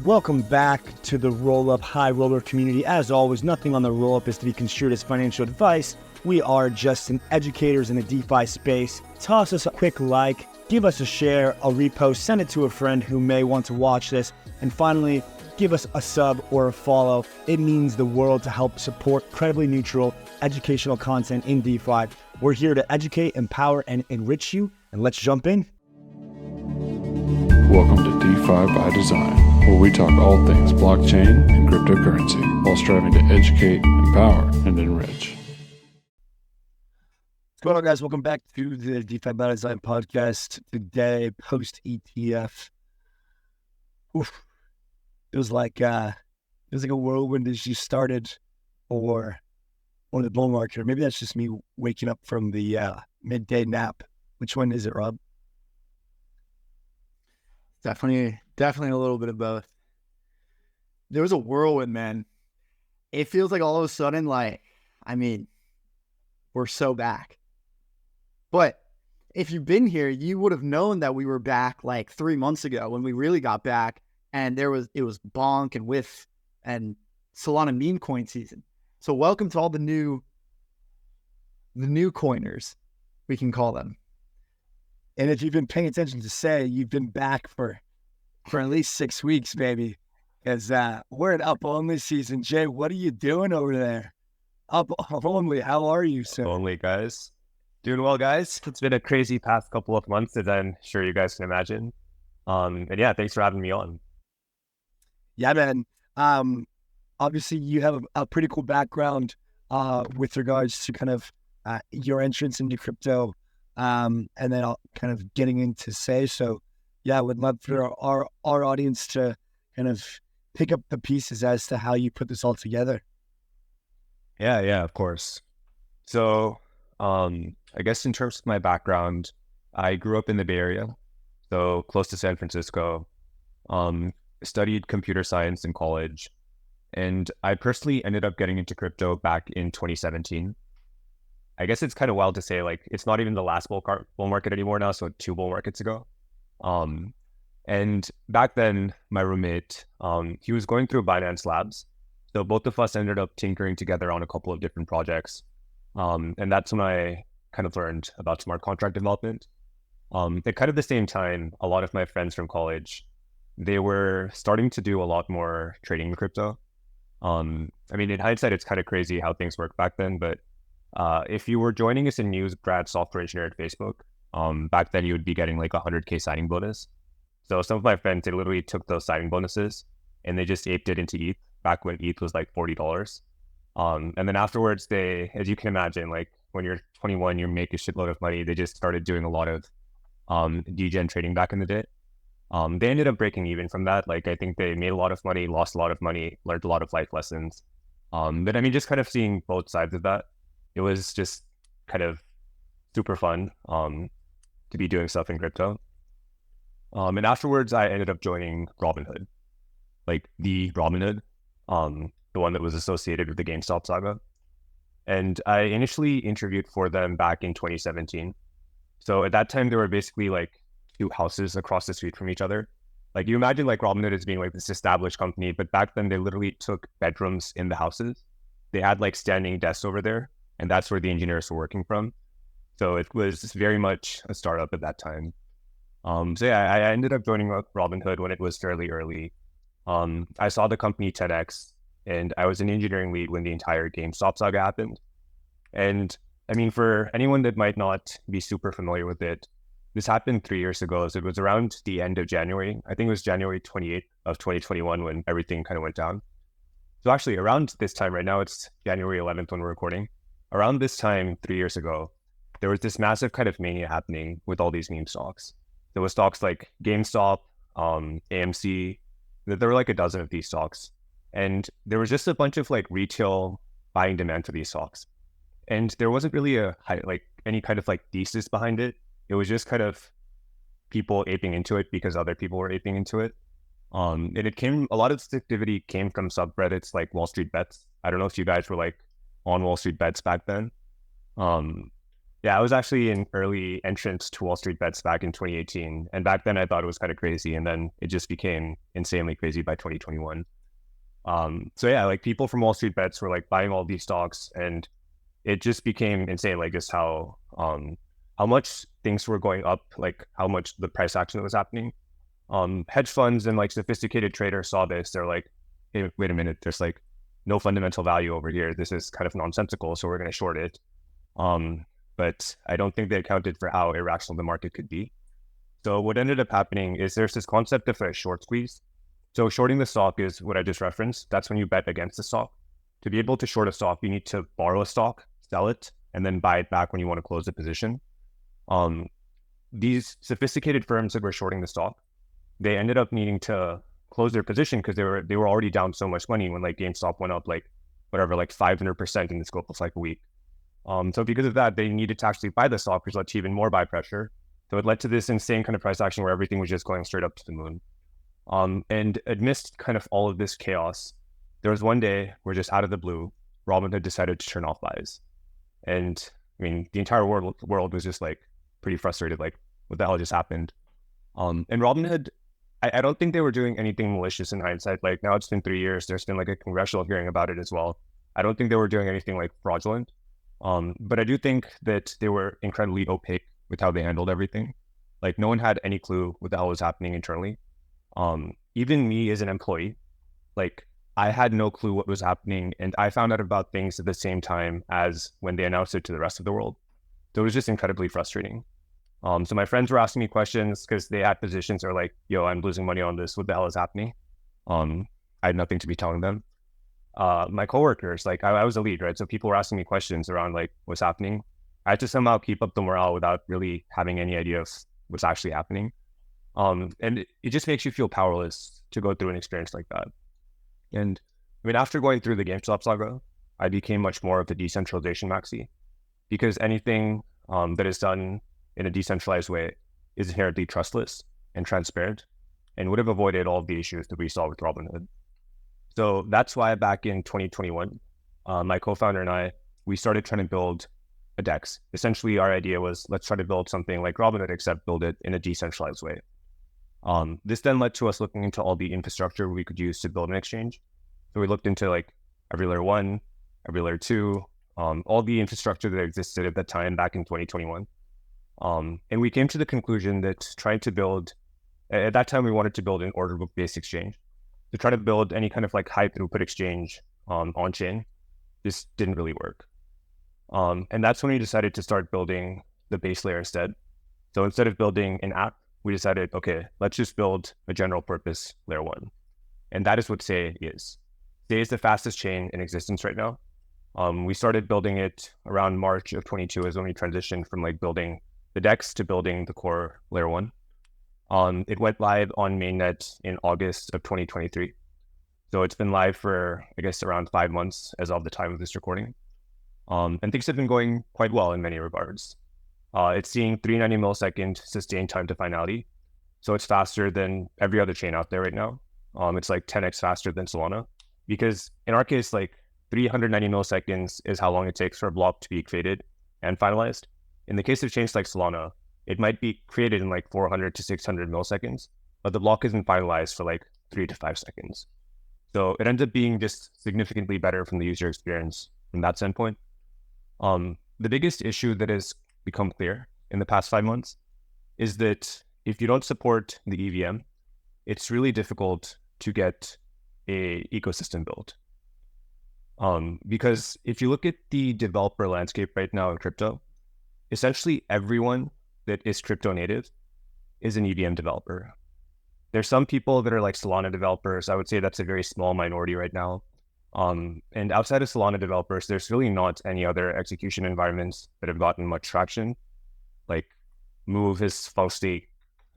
Welcome back to the Roll-Up High Roller community. As always, nothing on the roll-up is to be construed as financial advice. We are just educators in the DeFi space. Toss us a quick like, give us a share, a repost, send it to a friend who may want to watch this, and finally, give us a sub or a follow. It means the world to help support credibly neutral educational content in DeFi. We're here to educate, empower, and enrich you, and let's jump in. Welcome to DeFi by Design, where we talk all things blockchain and cryptocurrency while striving to educate, empower, and enrich. What's going on, guys? Welcome back to the DeFi by Design podcast. Today, post ETF. Feels like a whirlwind as you started for the bull market. Or maybe that's just me waking up from the midday nap. Which one is it, Rob? Definitely a little bit of both. There was a whirlwind, man. It feels like all of a sudden, we're so back. But if you've been here, you would have known that we were back like 3 months ago when we really got back, and it was bonk and whiff and Solana meme coin season. So welcome to all the new coiners, we can call them. And if you've been paying attention to SEI, you've been back for at least 6 weeks, baby. Because we're in up only season. Jay, what are you doing over there? Up only, how are you, sir? Up only, guys. Doing well, guys. It's been a crazy past couple of months, as I'm sure you guys can imagine. And yeah, thanks for having me on. Yeah, man. Obviously, you have a pretty cool background with regards to kind of your entrance into crypto. And then I'll kind of getting into SEI. So yeah, I would love for our audience to kind of pick up the pieces as to how you put this all together. Yeah, of course. So I guess in terms of my background, I grew up in the Bay Area, so close to San Francisco, studied computer science in college, and I personally ended up getting into crypto back in 2017. I guess it's kind of wild to say, like, it's not even the last bull market anymore now, so 2 bull markets ago. And back then, my roommate, he was going through Binance Labs. So both of us ended up tinkering together on a couple of different projects. And that's when I kind of learned about smart contract development. At kind of the same time, a lot of my friends from college, they were starting to do a lot more trading in crypto. In hindsight, it's kind of crazy how things worked back then, but if you were joining as a new grad software engineer at Facebook, back then you would be getting like a 100K signing bonus. So some of my friends, they literally took those signing bonuses and they just aped it into ETH back when ETH was like $40. And then afterwards, they, as you can imagine, like when you're 21, you make a shitload of money. They just started doing a lot of degen trading back in the day. They ended up breaking even from that. Like, I think they made a lot of money, lost a lot of money, learned a lot of life lessons. But just kind of seeing both sides of that, it was just kind of super fun to be doing stuff in crypto. And afterwards, I ended up joining Robinhood, like the Robinhood, the one that was associated with the GameStop saga. And I initially interviewed for them back in 2017. So at that time, there were basically like 2 houses across the street from each other. Like, you imagine like Robinhood as being like this established company, but back then they literally took bedrooms in the houses. They had like standing desks over there, and that's where the engineers were working from. So it was very much a startup at that time. So yeah, I ended up joining Robinhood when it was fairly early. I saw the company 10x, and I was an engineering lead when the entire GameStop saga happened. And for anyone that might not be super familiar with it, this happened 3 years ago. So it was around the end of January. I think it was January 28th of 2021 when everything kind of went down. So actually around this time right now, it's January 11th when we're recording. Around this time, 3 years ago, there was this massive kind of mania happening with all these meme stocks. There was stocks like GameStop, AMC. There were like a dozen of these stocks. And there was just a bunch of like retail buying demand for these stocks. And there wasn't really any kind of like thesis behind it. It was just kind of people aping into it because other people were aping into it. And a lot of this activity came from subreddits like Wall Street Bets. I don't know if you guys were like on Wall Street Bets back then. Yeah, I was actually an early entrant to Wall Street Bets back in 2018. And back then I thought it was kind of crazy. And then it just became insanely crazy by 2021. So yeah, like people from Wall Street Bets were like buying all these stocks, and it just became insane, like just how much things were going up, like how much the price action that was happening. Hedge funds and like sophisticated traders saw this. They're like, hey, wait a minute, there's like no fundamental value over here. This is kind of nonsensical, so we're going to short it. But I don't think they accounted for how irrational the market could be. So what ended up happening is there's this concept of a short squeeze. So shorting the stock is what I just referenced. That's when you bet against the stock. To be able to short a stock, you need to borrow a stock, sell it, and then buy it back when you want to close the position. These sophisticated firms that were shorting the stock, they ended up needing to close their position because they were already down so much money when like GameStop went up like whatever, like 500% in the scope of like a week. So because of that, they needed to actually buy the stock, which led to even more buy pressure. So it led to this insane kind of price action where everything was just going straight up to the moon. And amidst kind of all of this chaos, there was one day where just out of the blue, Robinhood decided to turn off buys. And I mean, the entire world was just like pretty frustrated, like what the hell just happened? And Robinhood, I don't think they were doing anything malicious in hindsight. Like now it's been 3 years. There's been like a congressional hearing about it as well. I don't think they were doing anything like fraudulent. But I do think that they were incredibly opaque with how they handled everything. Like no one had any clue what the hell was happening internally. Even me as an employee, like I had no clue what was happening, and I found out about things at the same time as when they announced it to the rest of the world. So it was just incredibly frustrating. So my friends were asking me questions because they had positions that were like, yo, I'm losing money on this. What the hell is happening? I had nothing to be telling them. My coworkers, like I was a lead, right? So people were asking me questions around like what's happening. I had to somehow keep up the morale without really having any idea of what's actually happening. And it just makes you feel powerless to go through an experience like that. And I mean, after going through the GameStop saga, I became much more of a decentralization maxi, because anything that is done in a decentralized way is inherently trustless and transparent, and would have avoided all of the issues that we saw with Robinhood. So that's why back in 2021, my co-founder and I, we started trying to build a DEX. Essentially, our idea was let's try to build something like Robinhood, except build it in a decentralized way. This then led to us looking into all the infrastructure we could use to build an exchange. So we looked into like every layer 1, every layer 2, all the infrastructure that existed at that time back in 2021. And we came to the conclusion that trying to build, at that time we wanted to build an order book based exchange. To try to build any kind of like high throughput exchange on chain, this didn't really work. And that's when we decided to start building the base layer instead. So instead of building an app, we decided, okay, let's just build a general purpose layer 1. And that is what SEI is. SEI is the fastest chain in existence right now. We started building it around March of 22 is when we transitioned from like building the DEX to building the core layer 1. It went live on mainnet in August of 2023. So it's been live for, I guess, around 5 months as of the time of this recording. And things have been going quite well in many regards. It's seeing 390 millisecond sustained time to finality. So it's faster than every other chain out there right now. It's like 10x faster than Solana, because in our case, like 390 milliseconds is how long it takes for a block to be created and finalized. In the case of chains like Solana, it might be created in like 400 to 600 milliseconds, but the block isn't finalized for like 3 to 5 seconds. So it ends up being just significantly better from the user experience from that standpoint. The biggest issue that has become clear in the past 5 months is that if you don't support the EVM, it's really difficult to get a ecosystem built. Because if you look at the developer landscape right now in crypto, essentially everyone that is crypto native is an EVM developer. There's some people that are like Solana developers. I would say that's a very small minority right now. And outside of Solana developers, there's really not any other execution environments that have gotten much traction. Like Move has mostly,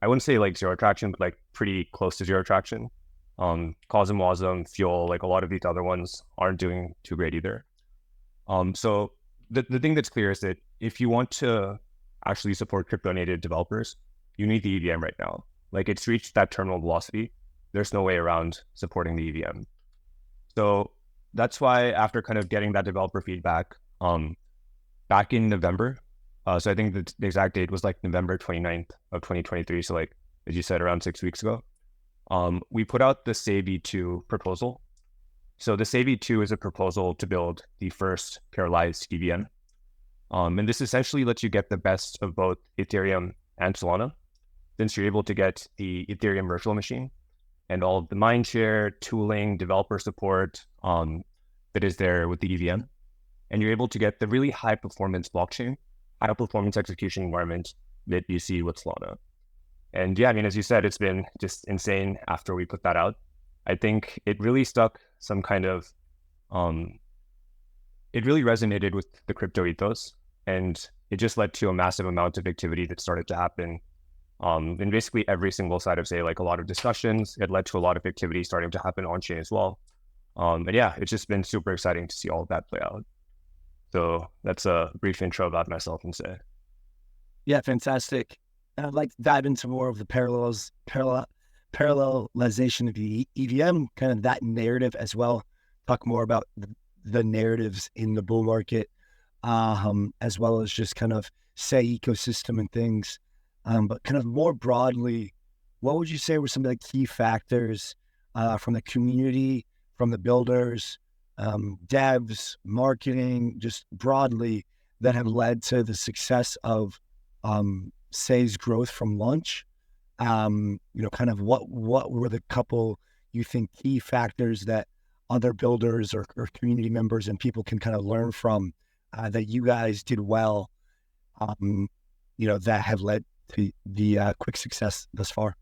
I wouldn't say like zero traction, but like pretty close to zero traction. Cosm, Wasm, Fuel, like a lot of these other ones aren't doing too great either. So the thing that's clear is that if you want to actually support crypto native developers, you need the EVM right now. Like it's reached that terminal velocity. There's no way around supporting the EVM. So that's why after kind of getting that developer feedback, back in November, So I think the exact date was like November 29th of 2023. So like, as you said, around 6 weeks ago, we put out the SEI proposal. So the SEI is a proposal to build the first parallelized EVM. And this essentially lets you get the best of both Ethereum and Solana, since you're able to get the Ethereum Virtual Machine and all of the mindshare, tooling, developer support that is there with the EVM. And you're able to get the really high performance blockchain, high performance execution environment that you see with Solana. And yeah, I mean, as you said, it's been just insane after we put that out. I think it really stuck some kind of, it really resonated with the crypto ethos, and it just led to a massive amount of activity that started to happen in basically every single side of, say, like a lot of discussions. It led to a lot of activity starting to happen on chain as well. But yeah, it's just been super exciting to see all of that play out. So that's a brief intro about myself and say. Yeah, fantastic. I'd like to dive into more of the parallelization of the EVM, kind of that narrative as well. Talk more about the narratives in the bull market, as well as just kind of say ecosystem and things. But kind of more broadly, what would you say were some of the key factors from the community, from the builders, devs, marketing, just broadly, that have led to the success of SEI's growth from launch? Kind of what were the couple you think key factors that other builders or community members and people can kind of learn from that you guys did well, that have led to the quick success thus far?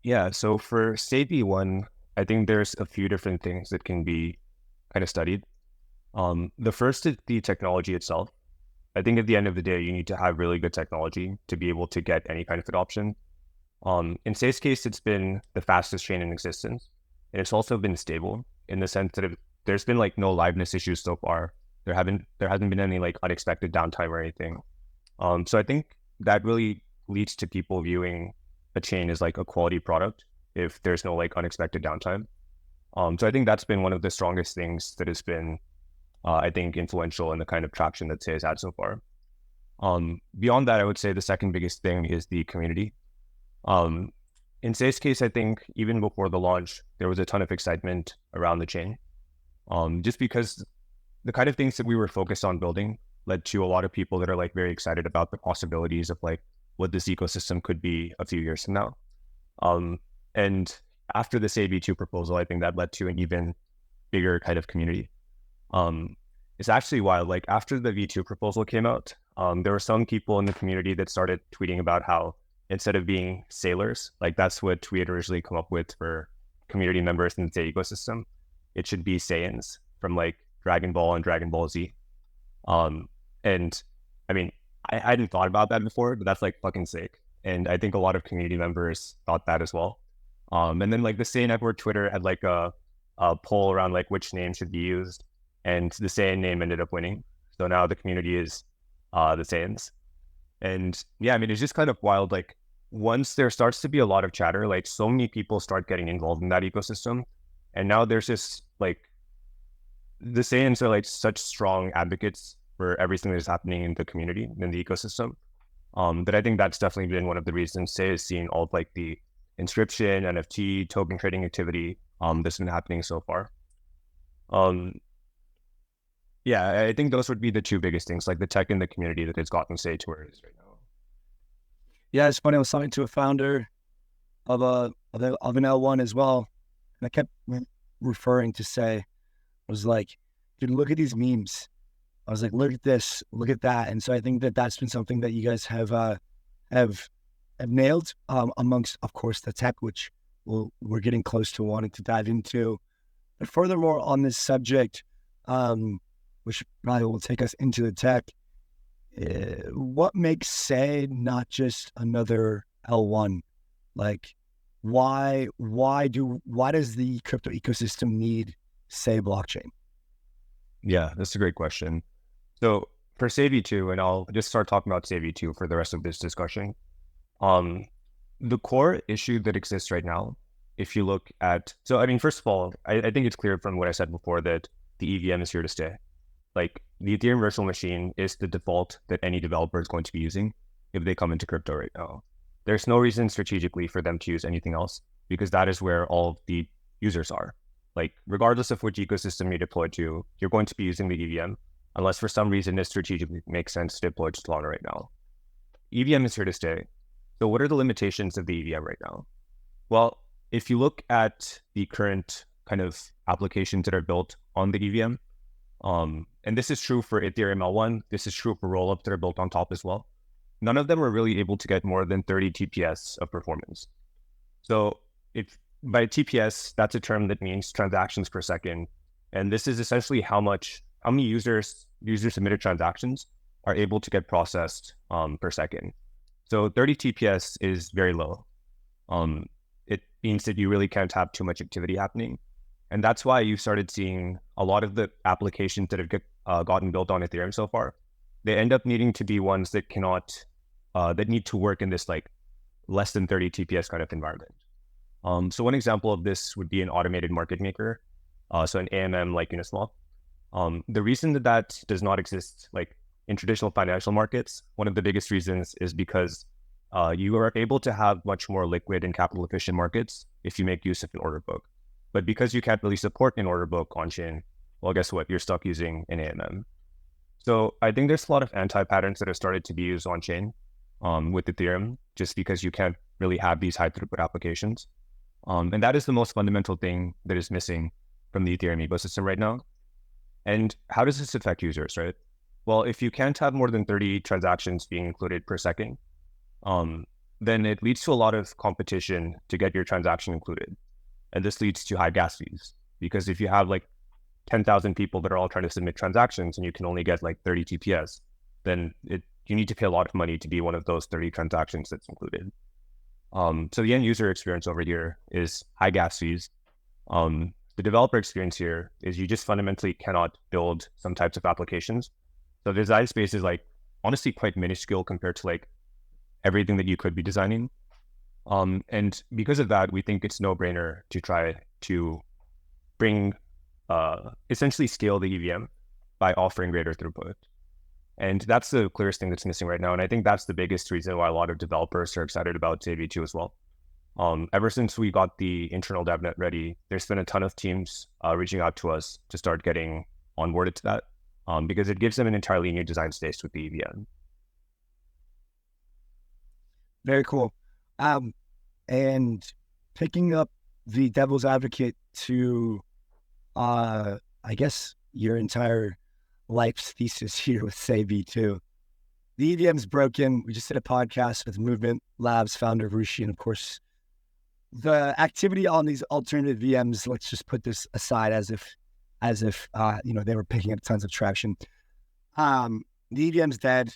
Yeah, so for SEI 1, I think there's a few different things that can be kind of studied. The first is the technology itself. I think at the end of the day, you need to have really good technology to be able to get any kind of adoption. In SEI's case, it's been the fastest chain in existence, and it's also been stable in the sense that there's been like no liveness issues so far. There hasn't been any like unexpected downtime or anything. So I think that really leads to people viewing a chain as like a quality product if there's no like unexpected downtime. So I think that's been one of the strongest things that has been, I think, influential in the kind of traction that SEI has had so far. Beyond that, I would say the second biggest thing is the community. In SEI's case, I think even before the launch, there was a ton of excitement around the chain, just because the kind of things that we were focused on building led to a lot of people that are like very excited about the possibilities of like what this ecosystem could be a few years from now. And after the SEI V2 proposal, I think that led to an even bigger kind of community. It's actually wild. Like after the V2 proposal came out, there were some people in the community that started tweeting about how instead of being sailors, like that's what we had originally come up with for community members in the SEI ecosystem, it should be Saiyans from like Dragon Ball and Dragon Ball Z. And I mean, I hadn't thought about that before, but that's like fucking sick. And I think a lot of community members thought that as well. And then like the SEI Network Twitter had like a poll around like which name should be used, and the SEI name ended up winning. So now the community is the Saiyans. And yeah, I mean, it's just kind of wild. Like once there starts to be a lot of chatter, like so many people start getting involved in that ecosystem. And now there's just like, the Saiyans are like such strong advocates for everything that is happening in the community, in the ecosystem. But I think that's definitely been one of the reasons SEI has seen all of like the inscription, NFT, token trading activity that's been happening so far. Yeah, I think those would be the two biggest things, like the tech and the community that has gotten SEI to where it is right now. Yeah, it's funny. I was talking to a founder of an L1 as well, and I kept referring to SEI. I was like, dude, look at these memes. I was like, look at this, look at that. And so I think that that's been something that you guys have nailed amongst, of course, the tech, which we're getting close to wanting to dive into. But furthermore, on this subject, which probably will take us into the tech, what makes SEI not just another L1? Like, why does the crypto ecosystem need SEI blockchain? Yeah, that's a great question. So for SEI V2, and I'll just start talking about SEI V2 for the rest of this discussion. The core issue that exists right now, if you look at, so I mean, first of all, I think it's clear from what I said before that the EVM is here to stay. Like the Ethereum Virtual Machine is the default that any developer is going to be using if they come into crypto right now. There's no reason strategically for them to use anything else because that is where all of the users are. Like, regardless of which ecosystem you deploy to, you're going to be using the EVM unless for some reason it strategically makes sense to deploy to Solana right now. EVM is here to stay. So what are the limitations of the EVM right now? Well, if you look at the current kind of applications that are built on the EVM, and this is true for Ethereum L1, this is true for rollups that are built on top as well. None of them are really able to get more than 30 TPS of performance. So if by TPS, that's a term that means transactions per second. And this is essentially how many user-submitted transactions are able to get processed per second. So 30 TPS is very low. It means that you really can't have too much activity happening. And that's why you started seeing a lot of the applications that have gotten built on Ethereum so far. They end up needing to be ones that that need to work in this like less than 30 TPS kind of environment. So one example of this would be an automated market maker. So an AMM like Uniswap. The reason that does not exist like in traditional financial markets, one of the biggest reasons is because you are able to have much more liquid and capital efficient markets if you make use of an order book. But because you can't really support an order book on chain, well, guess what? You're stuck using an AMM. So I think there's a lot of anti-patterns that have started to be used on chain with Ethereum, just because you can't really have these high throughput applications. And that is the most fundamental thing that is missing from the Ethereum ecosystem right now. And how does this affect users, right? Well, if you can't have more than 30 transactions being included per second, then it leads to a lot of competition to get your transaction included. And this leads to high gas fees, because if you have like 10,000 people that are all trying to submit transactions and you can only get like 30 TPS, then you need to pay a lot of money to be one of those 30 transactions that's included. So the end user experience over here is high gas fees. The developer experience here is you just fundamentally cannot build some types of applications. So the design space is like honestly quite minuscule compared to like everything that you could be designing. And because of that, we think it's no brainer to try to bring essentially scale the EVM by offering greater throughput. And that's the clearest thing that's missing right now. And I think that's the biggest reason why a lot of developers are excited about JV2 as well. Ever since we got the internal DevNet ready, there's been a ton of teams reaching out to us to start getting onboarded to that because it gives them an entirely new design space with the EVM. Very cool. And picking up the devil's advocate to, I guess, your entire life's thesis here with say V2. The EVM's broken. We just did a podcast with Movement Labs founder Rushi, and of course, the activity on these alternative VMs. Let's just put this aside as if they were picking up tons of traction. The EVM's dead.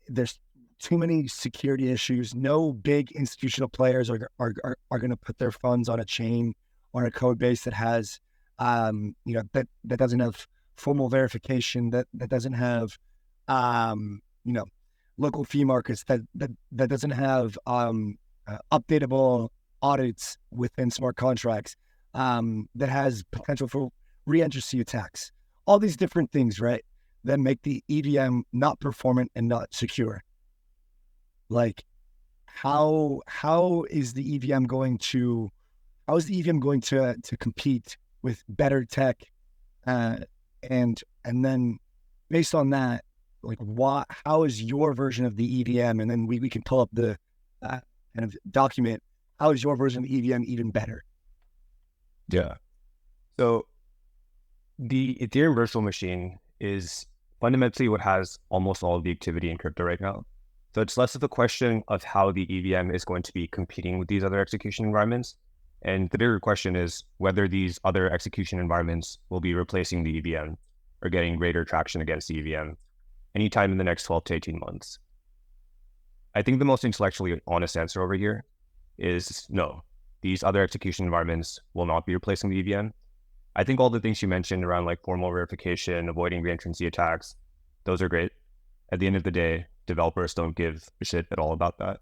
There's too many security issues. No big institutional players are going to put their funds on a chain or a code base that has that doesn't have formal verification, that doesn't have local fee markets, that doesn't have updatable audits within smart contracts, that has potential for re-entry attacks. All these different things, right, that make the EVM not performant and not secure. Like, how is the EVM going to compete with better tech, and then based on that, like, how is your version of the EVM, and then we can pull up the kind of document, how is your version of the EVM even better? Yeah. So the Ethereum Virtual Machine is fundamentally what has almost all of the activity in crypto right now. So it's less of a question of how the EVM is going to be competing with these other execution environments. And the bigger question is whether these other execution environments will be replacing the EVM or getting greater traction against the EVM anytime in the next 12 to 18 months. I think the most intellectually honest answer over here is no, these other execution environments will not be replacing the EVM. I think all the things you mentioned around like formal verification, avoiding reentrancy attacks, those are great. At the end of the day, developers don't give a shit at all about that.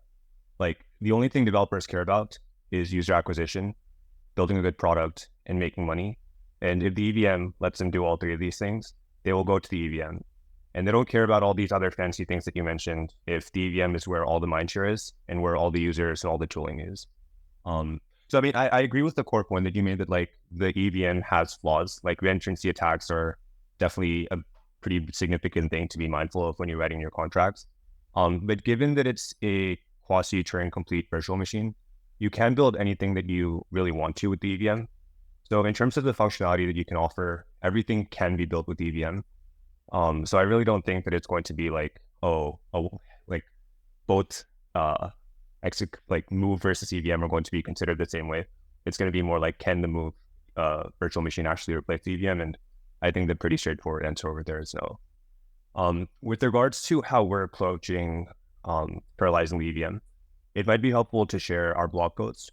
Like, the only thing developers care about is user acquisition, building a good product, and making money. And if the EVM lets them do all three of these things, they will go to the EVM. And they don't care about all these other fancy things that you mentioned if the EVM is where all the mindshare is and where all the users and all the tooling is. So I mean, I agree with the core point that you made that like the EVM has flaws. Like reentrancy attacks are definitely a pretty significant thing to be mindful of when you're writing your contracts. But given that it's a quasi-Turing complete virtual machine, you can build anything that you really want to with the EVM. So in terms of the functionality that you can offer, everything can be built with EVM. So I really don't think that it's going to be like, like both like move versus EVM are going to be considered the same way. It's going to be more like, can the move virtual machine actually replace the EVM? And I think the pretty straightforward answer over there is no. With regards to how we're approaching parallelizing the EVM, it might be helpful to share our blog post.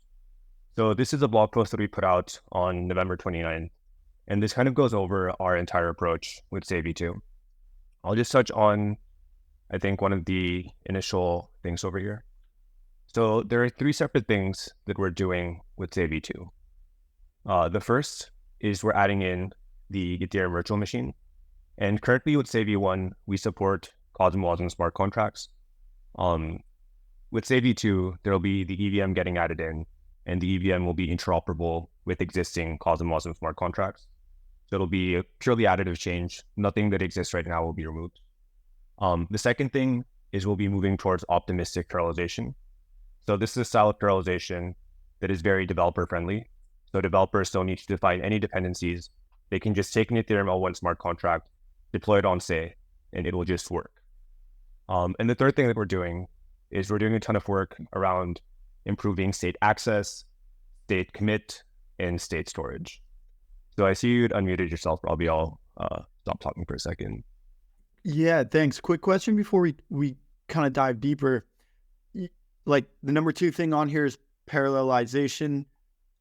So this is a blog post that we put out on November 29th, and this kind of goes over our entire approach with SEI V2. I'll just touch on, I think, one of the initial things over here. So there are 3 separate things that we're doing with SEI V2. The first is we're adding in the Ethereum Virtual Machine. And currently with SEI V1, we support CosmWasm smart contracts. With SEI V2, there'll be the EVM getting added in, and the EVM will be interoperable with existing CosmWasm smart contracts. So it'll be a purely additive change. Nothing that exists right now will be removed. The second thing is we'll be moving towards optimistic parallelization. So this is a style of parallelization that is very developer friendly. So developers don't need to define any dependencies. They can just take an Ethereum L1 smart contract, deploy it on SEI, and it will just work. And the third thing that we're doing is we're doing a ton of work around improving state access, state commit, and state storage. So I see you'd unmuted yourself, Robbie. I'll stop talking for a second. Yeah, thanks. Quick question before we kind of dive deeper. Like the number 2 thing on here is parallelization.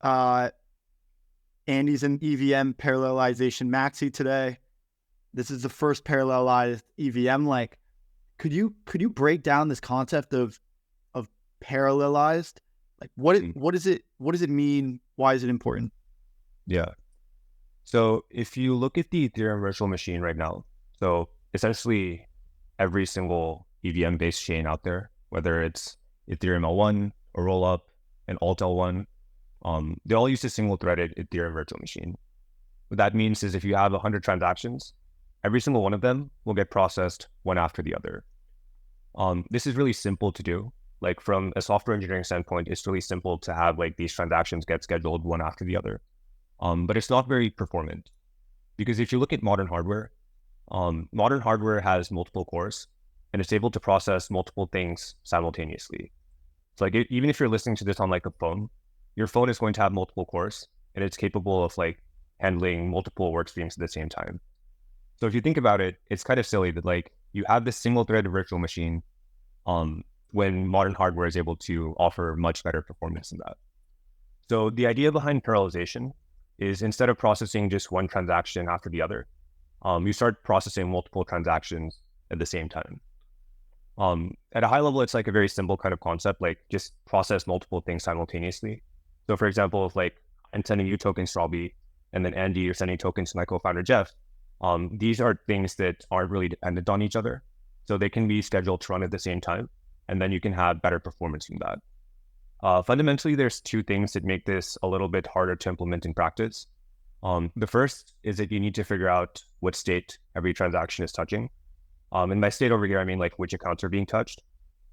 Andy's an EVM parallelization maxi today. This is the first parallelized EVM. Like, could you break down this concept of parallelized? Like, what does it mean? Why is it important? Yeah. So if you look at the Ethereum Virtual Machine right now, so essentially every single EVM based chain out there, whether it's Ethereum L1 or Rollup and Alt L1, they all use a single threaded Ethereum Virtual Machine. What that means is if you have 100 transactions, every single one of them will get processed one after the other. This is really simple to do. Like from a software engineering standpoint, it's really simple to have like these transactions get scheduled one after the other. But it's not very performant because if you look at modern hardware has multiple cores and it's able to process multiple things simultaneously. So like even if you're listening to this on like a phone, your phone is going to have multiple cores and it's capable of like handling multiple work streams at the same time. So if you think about it, it's kind of silly that like you have this single threaded virtual machine when modern hardware is able to offer much better performance than that. So the idea behind parallelization is instead of processing just one transaction after the other, you start processing multiple transactions at the same time. At a high level, it's like a very simple kind of concept, like just process multiple things simultaneously. So for example, if like I'm sending you tokens to Robbie, and then Andy, you're sending tokens to my co-founder, Jeff, these are things that aren't really dependent on each other. So they can be scheduled to run at the same time, and then you can have better performance from that. Fundamentally, there's 2 things that make this a little bit harder to implement in practice. The first is that you need to figure out what state every transaction is touching. And by state over here, I mean like which accounts are being touched.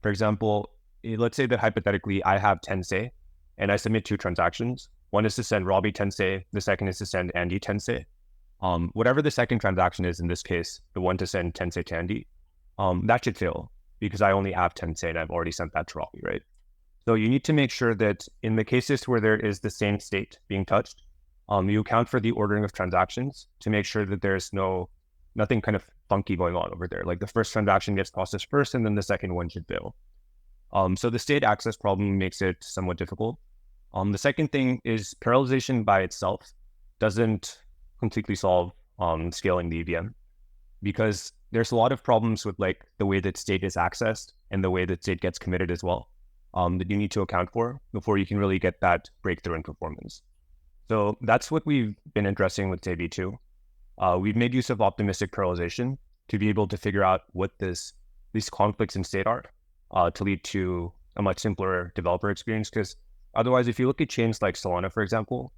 For example, let's say that hypothetically I have 10 SEI and I submit 2 transactions. One is to send Robbie 10 SEI, the second is to send Andy 10 SEI. Whatever the second transaction is in this case, the one to send 10 SEI to Andy, that should fail because I only have 10 SEI and I've already sent that to Robbie, right? So you need to make sure that in the cases where there is the same state being touched, you account for the ordering of transactions to make sure that there's nothing kind of funky going on over there. Like the first transaction gets processed first and then the second one should fail. So the state access problem makes it somewhat difficult. The second thing is parallelization by itself doesn't completely solve scaling the EVM because there's a lot of problems with like the way that state is accessed and the way that state gets committed as well that you need to account for before you can really get that breakthrough in performance. So that's what we've been addressing with SEI V2. we've made use of optimistic parallelization to be able to figure out what these conflicts in state are to lead to a much simpler developer experience. Because otherwise, if you look at chains like Solana, for example,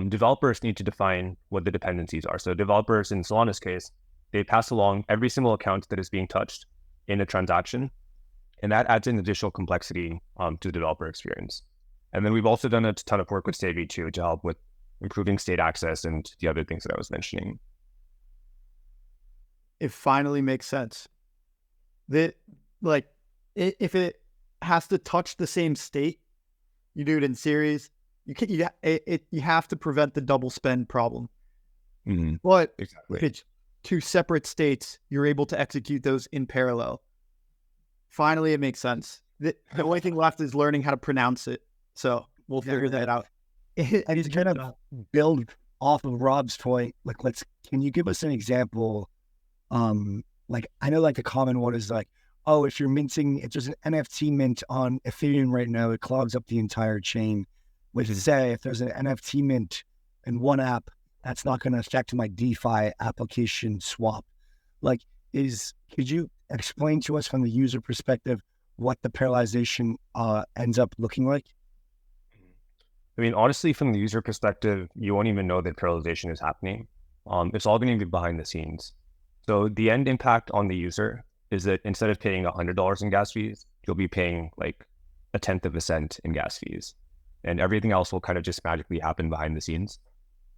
developers need to define what the dependencies are. So developers in Solana's case, they pass along every single account that is being touched in a transaction, and that adds an additional complexity to the developer experience. And then we've also done a ton of work with State V2 to help with improving state access and the other things that I was mentioning. It finally makes sense. If it has to touch the same state, you do it in series. You have to prevent the double spend problem. Mm-hmm. But Exactly. if it's two separate states, you're able to execute those in parallel. Finally, it makes sense. The only thing left is learning how to pronounce it. So we'll figure that out. And to kind of build off of Rob's point, like, can you give us an example? Like, I know, like, the common one is like, oh, if there's an NFT mint on Ethereum right now, it clogs up the entire chain. Which is, say, if there's an NFT mint in one app, that's not going to affect my DeFi application swap. Like, could you explain to us from the user perspective what the parallelization ends up looking like? I mean, honestly, from the user perspective, you won't even know that parallelization is happening. It's all going to be behind the scenes. So the end impact on the user is that instead of paying $100 in gas fees, you'll be paying like 1/10 of a cent in gas fees. And everything else will kind of just magically happen behind the scenes.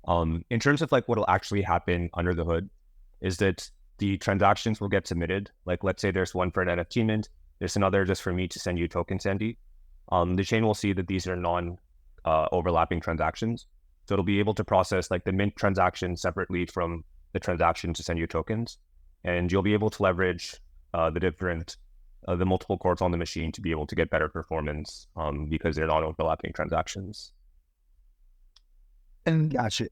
In terms of like what will actually happen under the hood is that the transactions will get submitted. Like, let's say there's one for an NFT mint, there's another just for me to send you tokens, Sandy. The chain will see that these are non-overlapping transactions. So it'll be able to process like the mint transaction separately from the transaction to send you tokens. And you'll be able to leverage the multiple cores on the machine to be able to get better performance because they're non-overlapping transactions. And Gotcha.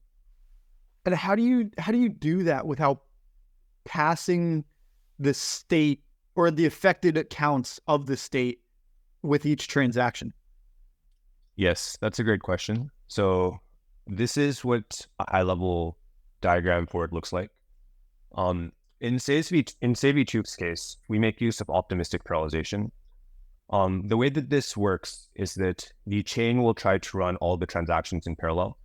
And how do you do that without passing the state or the affected accounts of the state with each transaction? Yes, that's a great question. So this is what a high-level diagram for it looks like. In Save V2's case, we make use of optimistic parallelization. The way that this works is that the chain will try to run all the transactions in parallel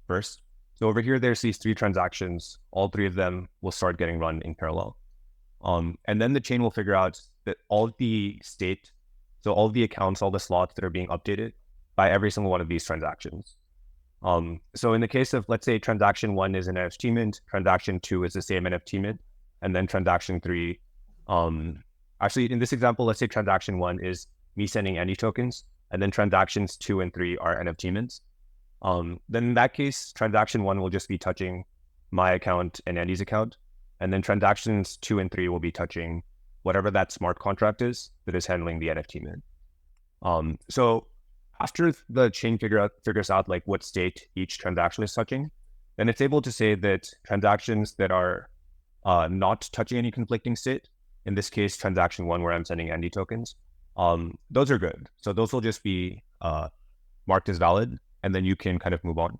first. So over here, there's these 3 transactions. All 3 of them will start getting run in parallel. And then the chain will figure out that all the state, so all the accounts, all the slots that are being updated by every single one of these transactions. So in the case of, let's say, transaction 1 is an NFT mint, transaction 2 is the same NFT mint, and then transaction 3, actually in this example, let's say transaction 1 is me sending Andy tokens, and then transactions 2 and 3 are NFT mints. Then in that case, transaction 1 will just be touching my account and Andy's account, and then transactions 2 and 3 will be touching whatever that smart contract is that is handling the NFT mint. So after the chain figures out like what state each transaction is touching, then it's able to say that transactions that are not touching any conflicting state, in this case, transaction 1 where I'm sending Andy tokens, those are good. So those will just be marked as valid, and then you can kind of move on.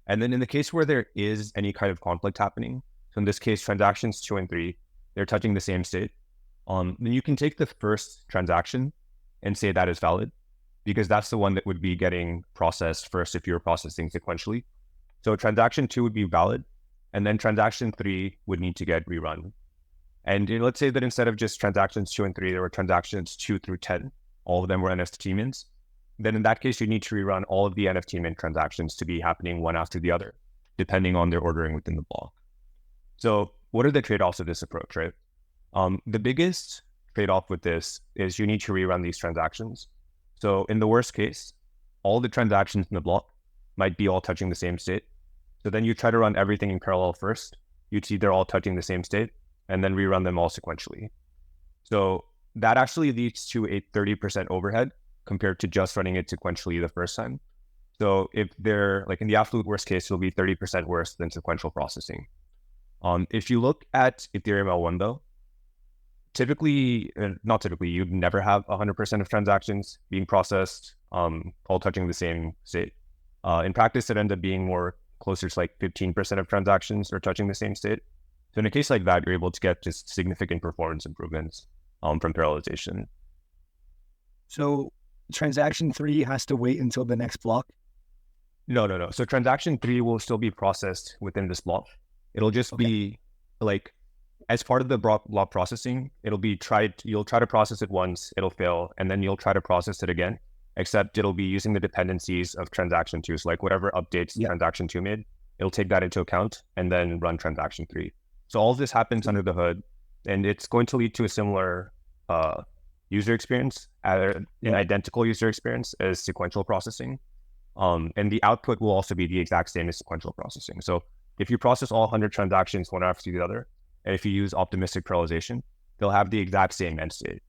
And then in the case where there is any kind of conflict happening, so in this case, transactions 2 and 3, they're touching the same state, then you can take the first transaction and say that is valid, because that's the one that would be getting processed first if you're processing sequentially. So transaction 2 would be valid, and then transaction 3 would need to get rerun. And let's say that instead of just transactions 2 and 3, there were transactions 2 through 10, all of them were NFT mints. Then in that case, you need to rerun all of the NFT mint transactions to be happening one after the other, depending on their ordering within the block. So what are the trade-offs of this approach, right? The biggest trade-off with this is you need to rerun these transactions. So in the worst case, all the transactions in the block might be all touching the same state. So then you try to run everything in parallel first. You'd see they're all touching the same state, and then rerun them all sequentially. So that actually leads to a 30% overhead compared to just running it sequentially the first time. So if they're like in the absolute worst case, it'll be 30% worse than sequential processing. If you look at Ethereum L1 though, not typically, you'd never have 100% of transactions being processed, all touching the same state. In practice, it ends up being more closer to like 15% of transactions are touching the same state. So in a case like that, you're able to get just significant performance improvements from parallelization. So transaction 3 has to wait until the next block? No. So transaction 3 will still be processed within this block. It'll just be like, as part of the block processing, you'll try to process it once, it'll fail, and then you'll try to process it again, except it'll be using the dependencies of transaction 2. So like whatever updates transaction 2 made, it'll take that into account and then run transaction 3. So all of this happens under the hood, and it's going to lead to a similar user experience, an identical user experience as sequential processing. And the output will also be the exact same as sequential processing. So if you process all 100 transactions one after the other, and if you use optimistic parallelization, they'll have the exact same end state.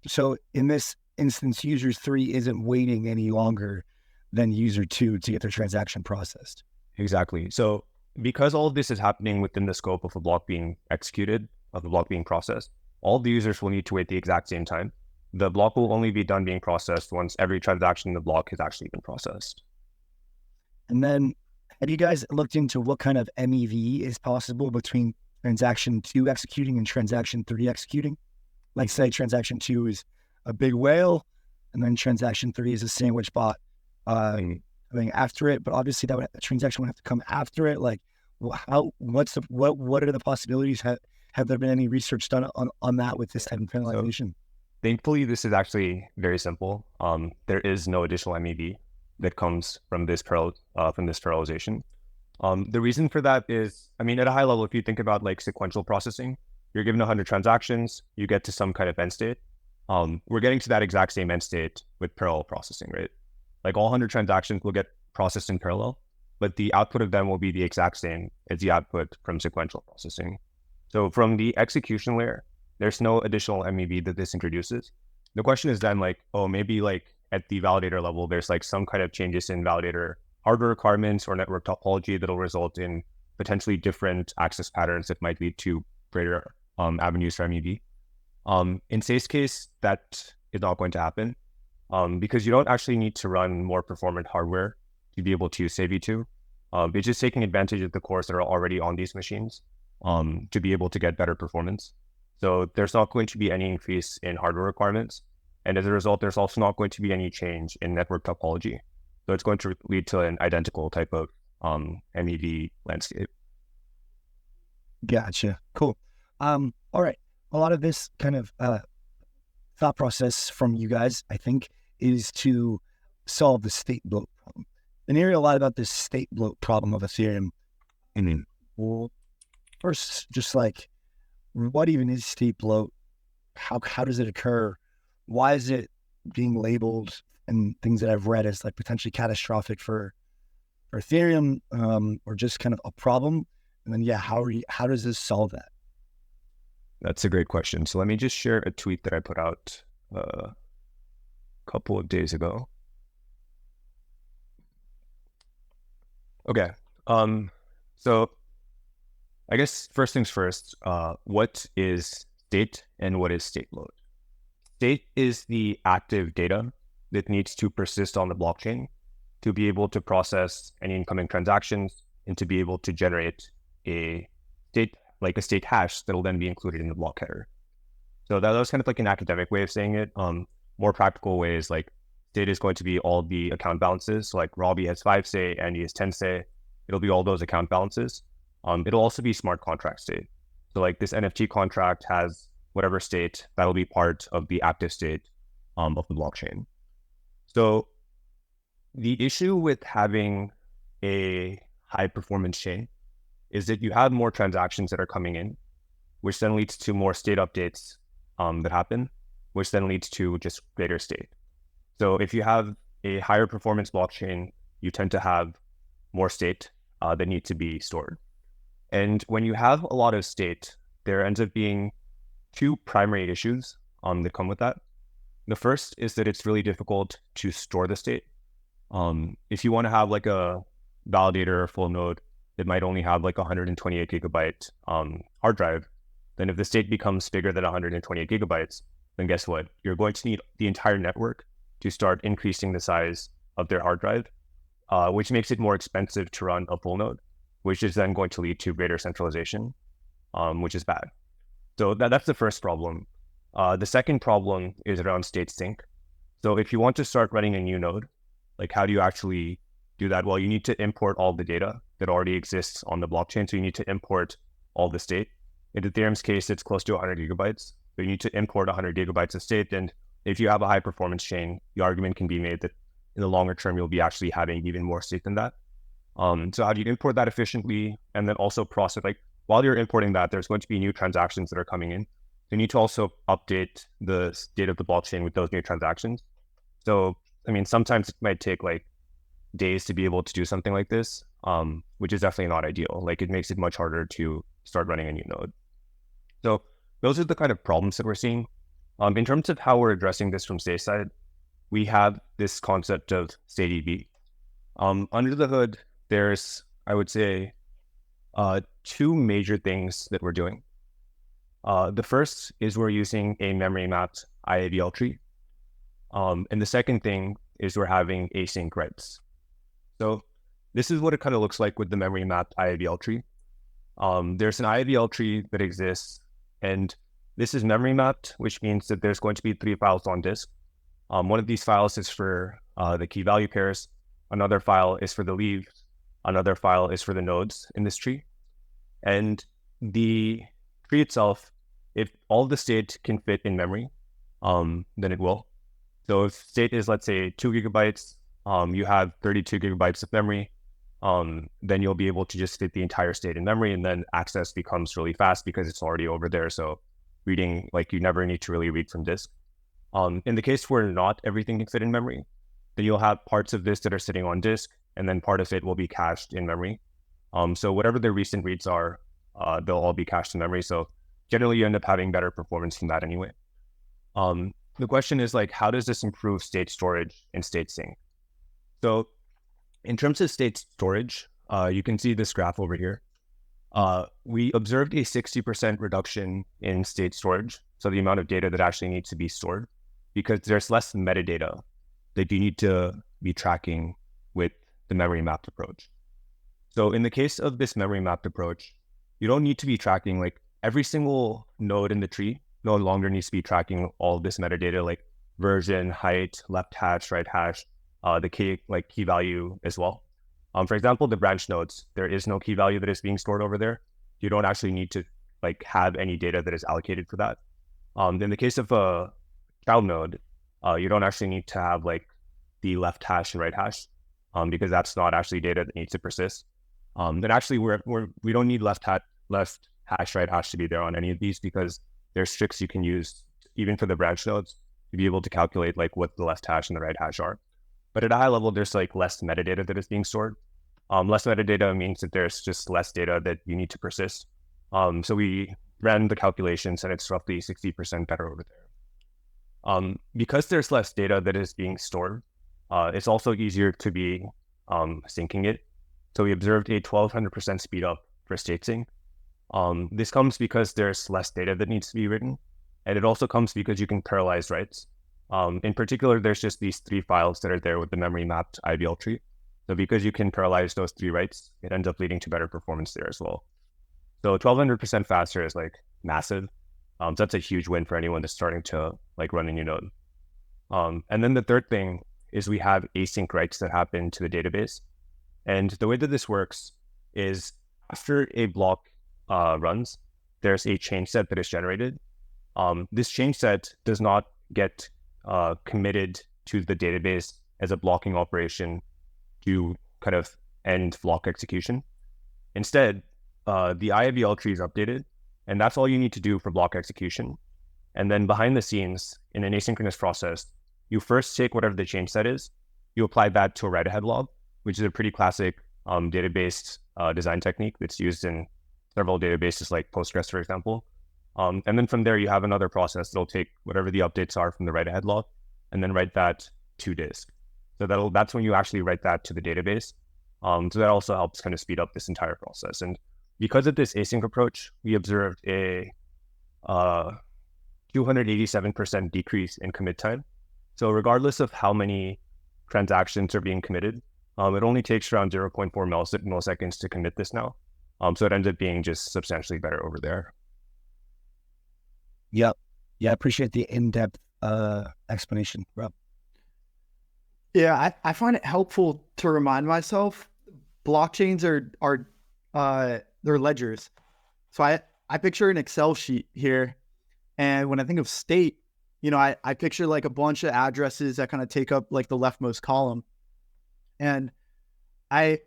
So in this instance, user 3 isn't waiting any longer than user 2 to get their transaction processed. Exactly. So because all of this is happening within the scope of a block being executed, of the block being processed, all the users will need to wait the exact same time. The block will only be done being processed once every transaction in the block has actually been processed. And then have you guys looked into what kind of MEV is possible between transaction 2 executing and transaction 3 executing? Like say transaction 2 is a big whale, and then transaction 3 is a sandwich bot coming after it. But obviously that transaction would have to come after it. Like what are the possibilities? Have there been any research done on that with this type of parallelization? Thankfully, this is actually very simple. There is no additional MEV that comes from this parallelization. The reason for that is, I mean, at a high level, if you think about like sequential processing, you're given 100 transactions, you get to some kind of end state. We're getting to that exact same end state with parallel processing, right? Like all 100 transactions will get processed in parallel, but the output of them will be the exact same as the output from sequential processing. So from the execution layer, there's no additional MEV that this introduces. The question is then like, oh, maybe like at the validator level, there's like some kind of changes in validator hardware requirements or network topology that'll result in potentially different access patterns that might lead to greater avenues for MEV. In SEI's case, that is not going to happen because you don't actually need to run more performant hardware to be able to use SEI-V2. It's just taking advantage of the cores that are already on these machines to be able to get better performance. So there's not going to be any increase in hardware requirements. And as a result, there's also not going to be any change in network topology. So it's going to lead to an identical type of MEV landscape. Gotcha. Cool. All right. A lot of this kind of thought process from you guys, I think, is to solve the state bloat problem. Been hearing a lot about this state bloat problem of Ethereum. Well, first, just like, what even is state bloat? How does it occur? Why is it being labeled and things that I've read as like potentially catastrophic for Ethereum or just kind of a problem? And then, how does this solve that? That's a great question. So let me just share a tweet that I put out a couple of days ago. Okay. So I guess first things first, what is state and what is state bloat? State is the active data that needs to persist on the blockchain to be able to process any incoming transactions and to be able to generate a state hash that will then be included in the block header. So that was kind of like an academic way of saying it. More practical way is like state is going to be all the account balances. So like Robbie has 5 say, Andy has 10 say. It'll be all those account balances. It'll also be smart contract state. So like this NFT contract has whatever state that'll be part of the active state of the blockchain. So the issue with having a high performance chain is that you have more transactions that are coming in, which then leads to more state updates that happen, which then leads to just greater state. So if you have a higher performance blockchain, you tend to have more state that need to be stored. And when you have a lot of state, there ends up being 2 primary issues that come with that. The first is that it's really difficult to store the state. If you want to have like a validator or full node that might only have like 128 gigabyte hard drive, then if the state becomes bigger than 128 gigabytes, then guess what? You're going to need the entire network to start increasing the size of their hard drive which makes it more expensive to run a full node, which is then going to lead to greater centralization, which is bad. So that's the first problem. The second problem is around state sync. So if you want to start running a new node, like how do you actually do that? Well, you need to import all the data that already exists on the blockchain. So you need to import all the state. In Ethereum's case, it's close to 100 gigabytes. But you need to import 100 gigabytes of state. And if you have a high performance chain, the argument can be made that in the longer term, you'll be actually having even more state than that. So how do you import that efficiently and then also process, like while you're importing that, there's going to be new transactions that are coming in. You need to also update the state of the blockchain with those new transactions. So, I mean, sometimes it might take like days to be able to do something like this, which is definitely not ideal. Like it makes it much harder to start running a new node. So those are the kind of problems that we're seeing. In terms of how we're addressing this from SEI side, we have this concept of state EV. Under the hood, there's, I would say, two major things that we're doing. The first is we're using a memory mapped IAVL tree. And the second thing is we're having async writes. So this is what it kind of looks like with the memory mapped IAVL tree. There's an IAVL tree that exists, and this is memory mapped, which means that there's going to be 3 files on disk. One of these files is for the key value pairs. Another file is for the leaves. Another file is for the nodes in this tree. And the tree itself, if all the state can fit in memory, then it will. So if state is, let's say, 2 gigabytes, you have 32 gigabytes of memory, then you'll be able to just fit the entire state in memory, and then access becomes really fast because it's already over there. So reading, like you never need to really read from disk. In the case where not everything can fit in memory, then you'll have parts of this that are sitting on disk, and then part of it will be cached in memory. So whatever the recent reads are, they'll all be cached in memory. So generally you end up having better performance from that anyway. The question is like, how does this improve state storage and state sync? So in terms of state storage, you can see this graph over here. We observed a 60% reduction in state storage. So the amount of data that actually needs to be stored, because there's less metadata that you need to be tracking with the memory mapped approach. So in the case of this memory mapped approach, you don't need to be tracking like every single node in the tree no longer needs to be tracking all this metadata like version, height, left hash, right hash, the key value as well. For example, the branch nodes, there is no key value that is being stored over there. You don't actually need to like have any data that is allocated for that. In the case of a child node, you don't actually need to have like the left hash and right hash, because that's not actually data that needs to persist. Then actually we don't need left hash, right hash to be there on any of these, because there's tricks you can use even for the branch nodes to be able to calculate like what the left hash and the right hash are. But at a high level, there's like less metadata that is being stored. Less metadata means that there's just less data that you need to persist. So we ran the calculations and it's roughly 60% better over there. Because there's less data that is being stored, it's also easier to be syncing it. So we observed a 1200% speed up for state sync. This comes because there's less data that needs to be written. And it also comes because you can parallelize writes. In particular, there's just these 3 files that are there with the memory mapped IVL tree. So because you can parallelize those 3 writes, it ends up leading to better performance there as well. So 1200% faster is like massive. So that's a huge win for anyone that's starting to like run a new node. And then the third thing is we have async writes that happen to the database. And the way that this works is after a block runs, there's a change set that is generated. This change set does not get committed to the database as a blocking operation to kind of end block execution. Instead, the IAVL tree is updated, and that's all you need to do for block execution. And then behind the scenes, in an asynchronous process, you first take whatever the change set is, you apply that to a write-ahead log, which is a pretty classic database design technique that's used in several databases like Postgres, for example. And then from there, you have another process that'll take whatever the updates are from the write-ahead log and then write that to disk. So that's when you actually write that to the database. So that also helps kind of speed up this entire process. And because of this async approach, we observed a 287% decrease in commit time. So regardless of how many transactions are being committed, It only takes around 0.4 milliseconds to commit this now. So it ends up being just substantially better over there. Yep. Yeah, I appreciate the in-depth explanation, Rob. Yeah, I find it helpful to remind myself blockchains are they're ledgers. So I picture an Excel sheet here, and when I think of state, I picture like a bunch of addresses that kind of take up like the leftmost column. And I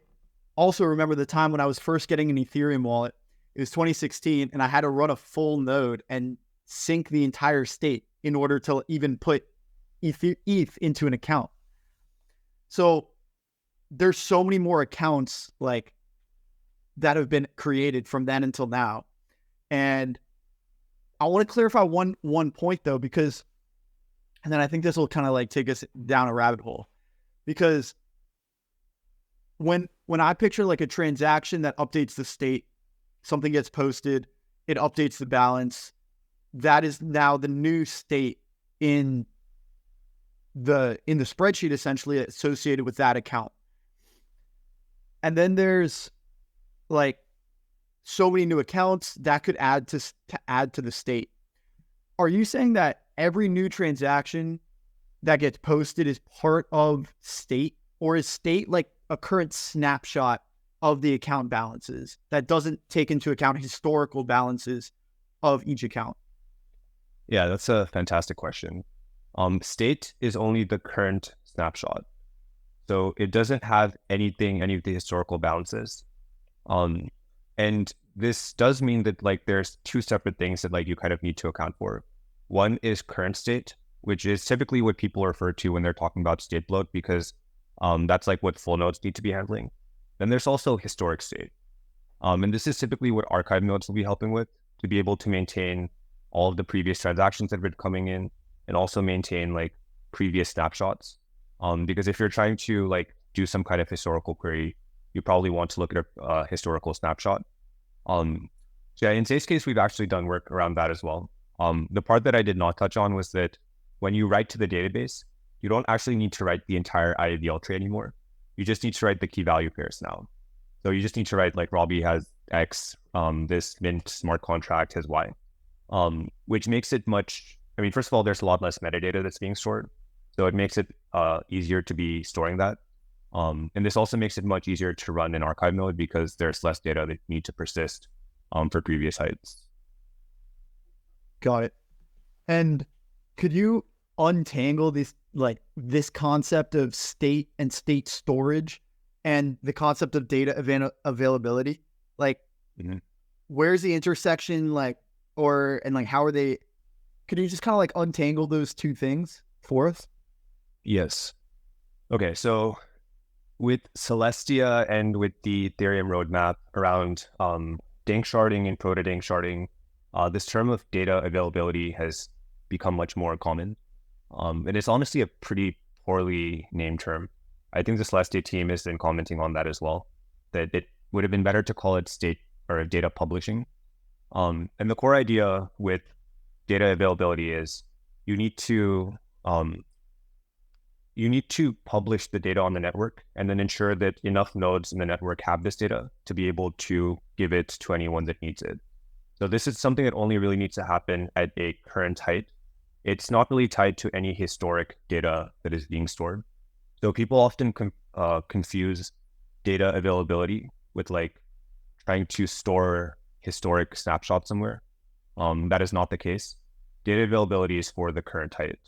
also remember the time when I was first getting an Ethereum wallet. It was 2016, and I had to run a full node and sync the entire state in order to even put ETH into an account. So there's so many more accounts like that have been created from then until now. And I want to clarify one point though, because, and then I think this will kind of like take us down a rabbit hole, because when I picture like a transaction that updates the state, something gets posted, it updates the balance, that is now the new state in the spreadsheet essentially associated with that account. And then there's like so many new accounts that could add to the state. Are you saying that every new transaction that gets posted is part of state, or is state like a current snapshot of the account balances that doesn't take into account historical balances of each account? Yeah, that's a fantastic question. State is only the current snapshot. So it doesn't have any of the historical balances. And this does mean that like there's two separate things that like you kind of need to account for. One is current state, which is typically what people refer to when they're talking about state bloat, because that's like what full nodes need to be handling. Then there's also historic state. And this is typically what archive nodes will be helping with, to be able to maintain all of the previous transactions that have been coming in, and also maintain like previous snapshots. Because if you're trying to like do some kind of historical query, you probably want to look at a historical snapshot. So yeah, in Zay's case, we've actually done work around that as well. The part that I did not touch on was that when you write to the database, you don't actually need to write the entire IAVL tree anymore. You just need to write the key value pairs now. So you just need to write like Robbie has X, this Mint smart contract has Y, which makes it first of all, there's a lot less metadata that's being stored. So it makes it easier to be storing that. And this also makes it much easier to run in archive mode because there's less data that need to persist for previous heights. Got it. And could you untangle this concept of state and state storage and the concept of data availability? Like, where's the intersection? How are they? Could you just kind of like untangle those two things for us? Yes. Okay. So with Celestia and with the Ethereum roadmap around dank sharding and proto-dank sharding, this term of data availability has become much more common. And it's honestly a pretty poorly named term. I think the Celestia team has been commenting on that as well, that it would have been better to call it state or data publishing. And the core idea with data availability is you need to publish the data on the network and then ensure that enough nodes in the network have this data to be able to give it to anyone that needs it. So this is something that only really needs to happen at a current height. It's not really tied to any historic data that is being stored. So people often confuse data availability with like trying to store historic snapshots somewhere. That is not the case. Data availability is for the current height.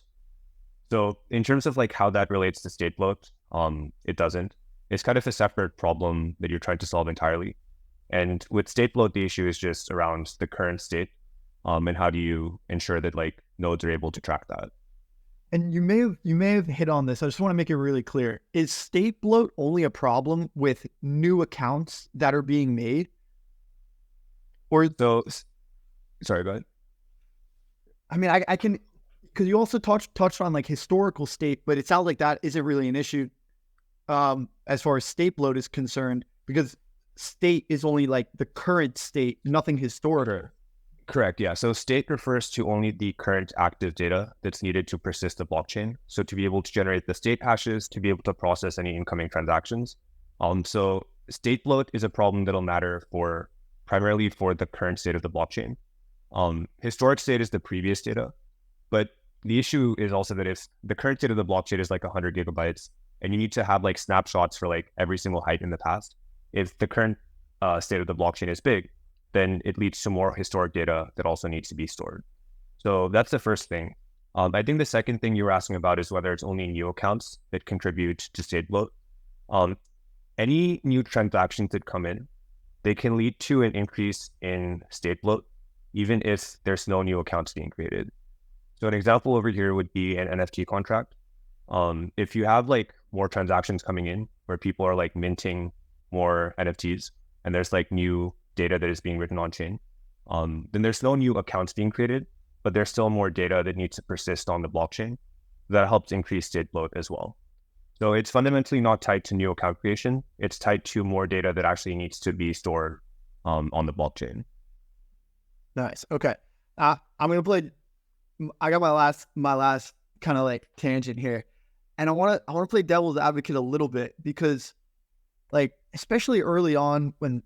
So in terms of like how that relates to state bloat, it doesn't. It's kind of a separate problem that you're trying to solve entirely. And with state bloat, the issue is just around the current state, and how do you ensure that like nodes are able to track that. And you may have hit on this. I just want to make it really clear. Is state bloat only a problem with new accounts that are being made? Or sorry, go ahead. I mean, I can, because you also touched on like historical state, but it sounds like that isn't really an issue as far as state bloat is concerned, because state is only like the current state, nothing historical. Correct. Yeah. So state refers to only the current active data that's needed to persist the blockchain. So to be able to generate the state hashes, to be able to process any incoming transactions. So state bloat is a problem that'll matter for primarily for the current state of the blockchain. Historic state is the previous data, but the issue is also that if the current state of the blockchain is like 100 gigabytes, and you need to have like snapshots for like every single height in the past, if the current state of the blockchain is big, then it leads to more historic data that also needs to be stored. So that's the first thing. I think the second thing you were asking about is whether it's only new accounts that contribute to state bloat. Any new transactions that come in, they can lead to an increase in state bloat, even if there's no new accounts being created. So an example over here would be an NFT contract. If you have like more transactions coming in where people are like minting more NFTs and there's like new data that is being written on chain, then there's no new accounts being created, but there's still more data that needs to persist on the blockchain. That helps increase state bloat as well. So it's fundamentally not tied to new account creation. It's tied to more data that actually needs to be stored on the blockchain. Nice. Okay. I'm gonna play. I got my last kind of like tangent here, and I want to play devil's advocate a little bit because, like, especially early on when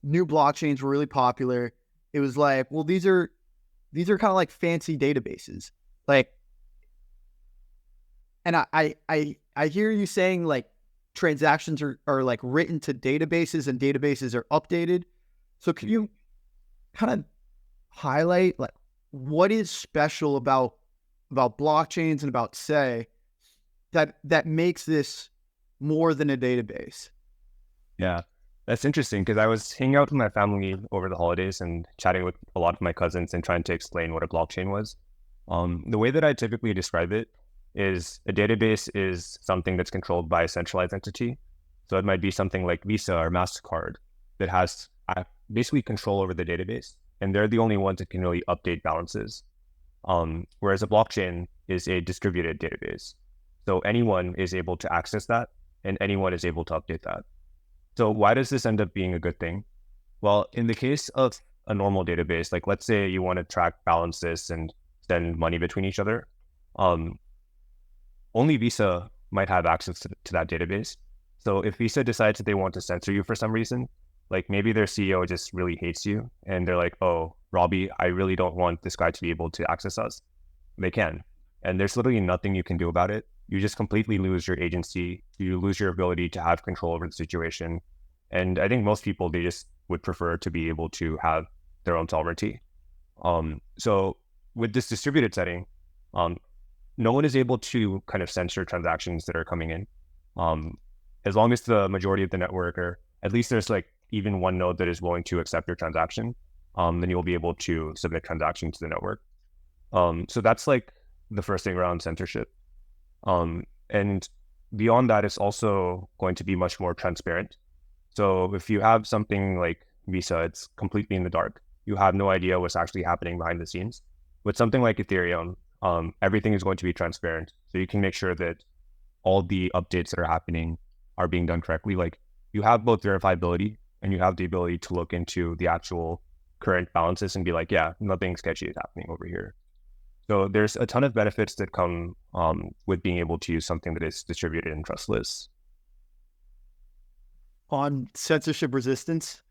new blockchains were really popular, it was like, well, these are kind of like fancy databases, like, and I hear you saying like transactions are like written to databases and databases are updated. So can you kind of highlight like what is special about blockchains and about SEI that makes this more than a database? Yeah, that's interesting because I was hanging out with my family over the holidays and chatting with a lot of my cousins and trying to explain what a blockchain was. The way that I typically describe it is a database is something that's controlled by a centralized entity. So it might be something like Visa or MasterCard that has basically control over the database, and they're the only ones that can really update balances. Whereas a blockchain is a distributed database. So anyone is able to access that and anyone is able to update that. So why does this end up being a good thing? Well, in the case of a normal database, like let's say you want to track balances and send money between each other, only Visa might have access to that database. So if Visa decides that they want to censor you for some reason, like maybe their CEO just really hates you and they're like, oh, Robbie, I really don't want this guy to be able to access us. They can. And there's literally nothing you can do about it. You just completely lose your agency. You lose your ability to have control over the situation. And I think most people, they just would prefer to be able to have their own sovereignty. So with this distributed setting, no one is able to kind of censor transactions that are coming in. As long as the majority of the network, or at least there's like even one node that is willing to accept your transaction, then you'll be able to submit transactions to the network. So that's like the first thing around censorship. And beyond that, it's also going to be much more transparent. So if you have something like Visa, it's completely in the dark. You have no idea what's actually happening behind the scenes. With something like Ethereum, everything is going to be transparent. So you can make sure that all the updates that are happening are being done correctly. Like you have both verifiability and you have the ability to look into the actual current balances and be like, yeah, nothing sketchy is happening over here. So there's a ton of benefits that come with being able to use something that is distributed and trustless. On censorship resistance,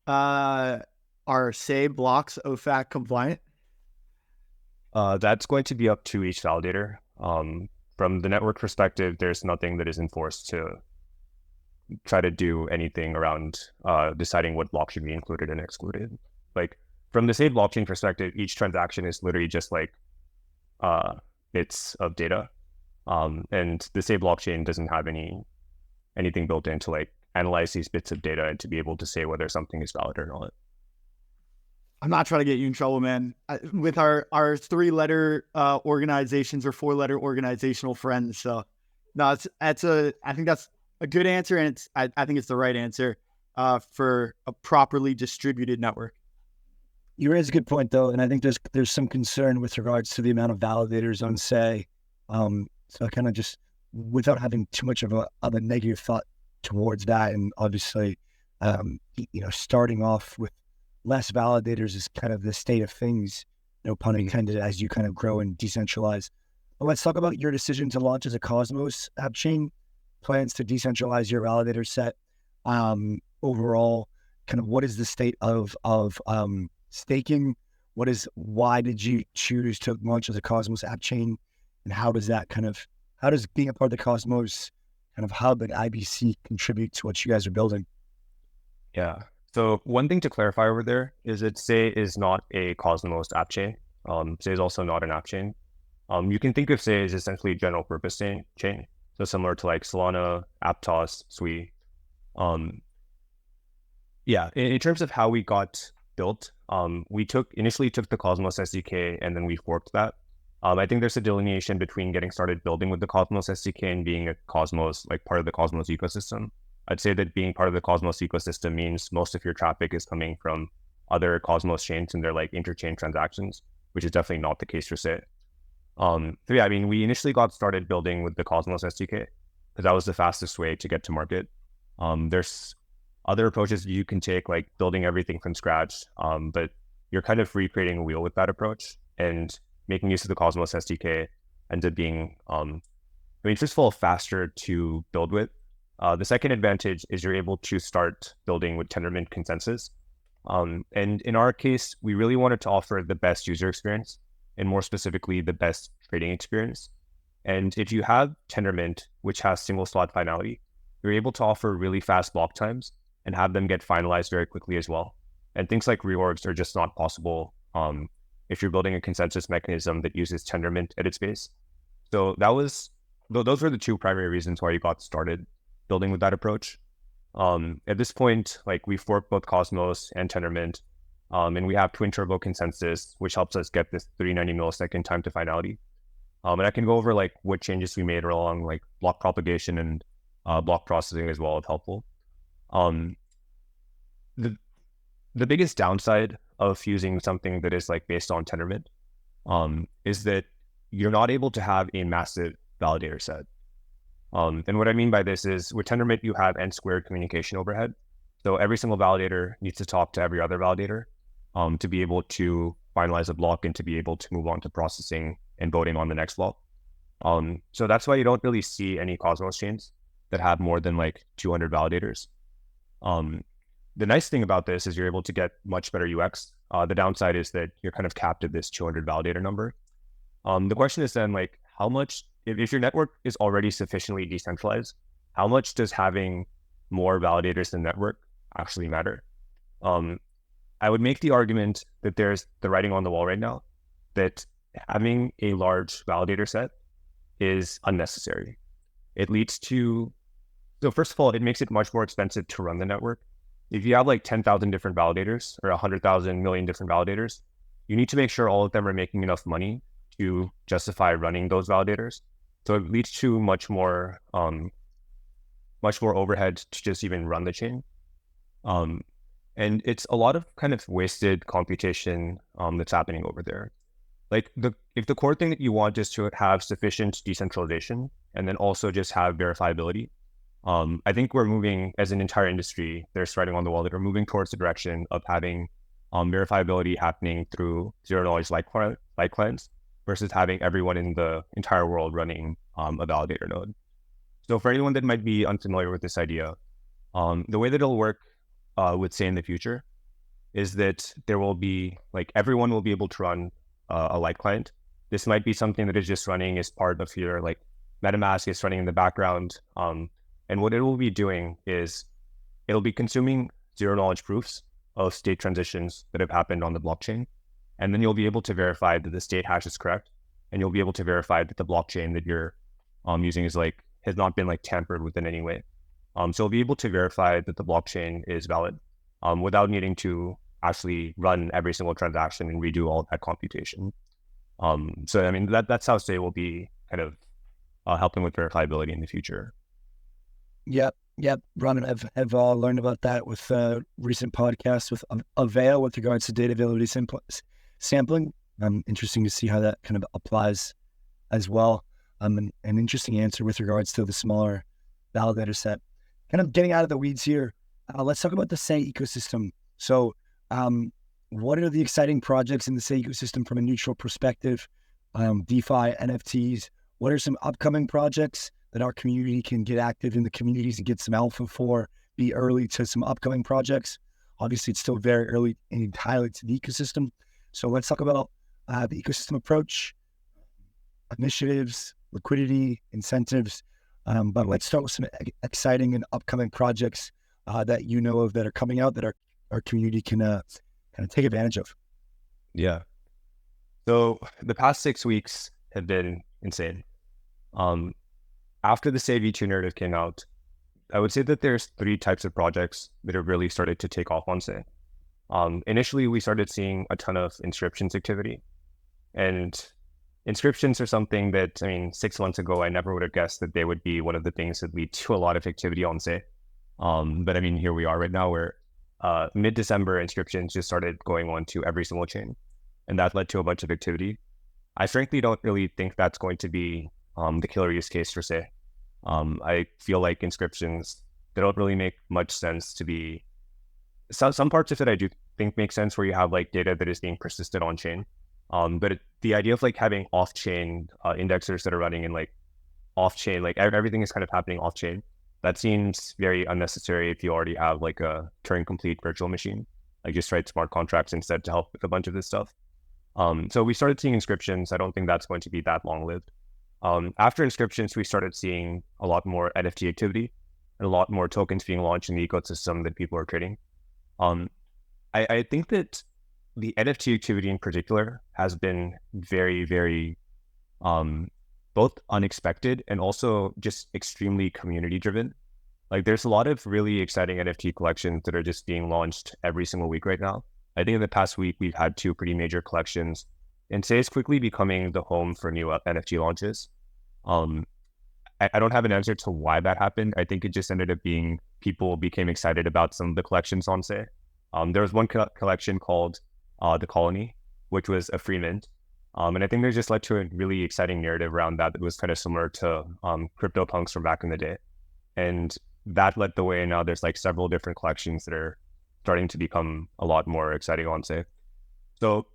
are SEI blocks OFAC compliant? That's going to be up to each validator. From the network perspective, there's nothing that is enforced to try to do anything around deciding what block should be included and excluded. Like from the SEI blockchain perspective, each transaction is literally just like bits of data. And the SEI blockchain doesn't have anything built in to like analyze these bits of data and to be able to say whether something is valid or not. I'm not trying to get you in trouble, man. With our 3-letter organizations or 4-letter organizational friends. So no, I think that's a good answer, and I think it's the right answer for a properly distributed network. You raise a good point, though, and I think there's some concern with regards to the amount of validators on SEI. So I kind of just, without having too much of a negative thought towards that, and obviously, starting off with less validators is kind of the state of things, no pun intended, as you kind of grow and decentralize. But let's talk about your decision to launch as a Cosmos app chain, plans to decentralize your validator set. Overall, kind of what is the state of staking? Why did you choose to launch as a Cosmos app chain? And how does being a part of the Cosmos kind of hub and IBC contribute to what you guys are building? Yeah. So one thing to clarify over there is that SEI is not a Cosmos app chain. SEI is also not an app chain. You can think of SEI as essentially a general purpose chain. So similar to like Solana, Aptos, Sui. In terms of how we got built, we initially took the Cosmos SDK and then we forked that. I think there's a delineation between getting started building with the Cosmos SDK and being a Cosmos, like part of the Cosmos ecosystem. I'd say that being part of the Cosmos ecosystem means most of your traffic is coming from other Cosmos chains and they're like interchain transactions, which is definitely not the case for SEI. We initially got started building with the Cosmos SDK because that was the fastest way to get to market. There's other approaches you can take, like building everything from scratch, but you're kind of recreating a wheel with that approach, and making use of the Cosmos SDK ends up being, first of all, faster to build with. The second advantage is you're able to start building with Tendermint consensus. And in our case, we really wanted to offer the best user experience, and more specifically, the best trading experience. And if you have Tendermint, which has single slot finality, you're able to offer really fast block times and have them get finalized very quickly as well. And things like reorgs are just not possible if you're building a consensus mechanism that uses Tendermint at its base. So those were the two primary reasons why you got started building with that approach. At this point, like we forked both Cosmos and Tendermint, and we have twin turbo consensus, which helps us get this 390 millisecond time to finality. And I can go over like what changes we made along like block propagation and block processing as well if helpful. The biggest downside of using something that is like based on Tendermint is that you're not able to have a massive validator set. And what I mean by this is with Tendermint, you have n squared communication overhead. So every single validator needs to talk to every other validator to be able to finalize a block and to be able to move on to processing and voting on the next block. So that's why you don't really see any Cosmos chains that have more than like 200 validators. The nice thing about this is you're able to get much better UX. The downside is that you're kind of capped at this 200 validator number. The question is then like, how much, if your network is already sufficiently decentralized, how much does having more validators in the network actually matter? I would make the argument that there's the writing on the wall right now that having a large validator set is unnecessary. It leads to, so first of all, it makes it much more expensive to run the network. If you have like 10,000 different validators or 100,000 million different validators, you need to make sure all of them are making enough money to justify running those validators. So it leads to much more overhead to just even run the chain. And it's a lot of kind of wasted computation that's happening over there. Like if the core thing that you want is to have sufficient decentralization and then also just have verifiability, I think we're moving as an entire industry, there's writing on the wall that we're moving towards the direction of having verifiability happening through zero knowledge light clients versus having everyone in the entire world running a validator node. So for anyone that might be unfamiliar with this idea, the way that it'll work with SEI in the future is that there will be like everyone will be able to run a light client. This might be something that is just running as part of your like MetaMask is running in the background. And what it will be doing is it'll be consuming zero knowledge proofs of state transitions that have happened on the blockchain. And then you'll be able to verify that the state hash is correct. And you'll be able to verify that the blockchain that you're using is like, has not been like tampered with in any way. So you'll be able to verify that the blockchain is valid without needing to actually run every single transaction and redo all of that computation. So, I mean, that's how SEI will be kind of helping with verifiability in the future. Yep. Ron and I've learned about that with recent podcasts with Aveo with regards to data availability sampling. Interesting to see how that kind of applies as well. An interesting answer with regards to the smaller validator set. Kind of getting out of the weeds here, let's talk about the SEI ecosystem. So What are the exciting projects in this ecosystem from a neutral perspective? DeFi, NFTs. What are some upcoming projects that our community can get active in the communities and get some alpha for? Be early to some upcoming projects. Obviously, it's still very early and entirely to the ecosystem. So let's talk about the ecosystem approach, initiatives, liquidity, incentives. But let's start with some exciting and upcoming projects that you know of that are coming out that our community can kind of take advantage of. Yeah. So the past 6 weeks have been insane. After the SEI V2 narrative came out, I would say that there's 3 types of projects that have really started to take off on SEI. Initially, we started seeing a ton of inscriptions activity. And inscriptions are something that, 6 months ago, I never would have guessed that they would be one of the things that lead to a lot of activity on SEI. But here we are right now where mid-December inscriptions just started going on to every single chain. And that led to a bunch of activity. I frankly don't really think that's going to be the killer use case for SEI. I feel like inscriptions, they don't really make much sense to be... Some parts of it I do think make sense where you have like data that is being persisted on chain. But the idea of like having off-chain indexers that are running in like off-chain, like everything is kind of happening off-chain. That seems very unnecessary if you already have like a Turing-complete virtual machine. Like just write smart contracts instead to help with a bunch of this stuff. So we started seeing inscriptions. I don't think that's going to be that long-lived. After inscriptions, we started seeing a lot more NFT activity and a lot more tokens being launched in the ecosystem that people are trading. I think that the NFT activity in particular has been very, very both unexpected and also just extremely community driven. Like there's a lot of really exciting NFT collections that are just being launched every single week right now. I think in the past week, we've had 2 pretty major collections, and SEI is quickly becoming the home for new NFT launches. I don't have an answer to why that happened. I think it just ended up being people became excited about some of the collections on SEI. There was one collection called The Colony, which was a free mint. And I think they just led to a really exciting narrative around that was kind of similar to CryptoPunks from back in the day. And that led the way. And now there's like several different collections that are starting to become a lot more exciting on SEI. So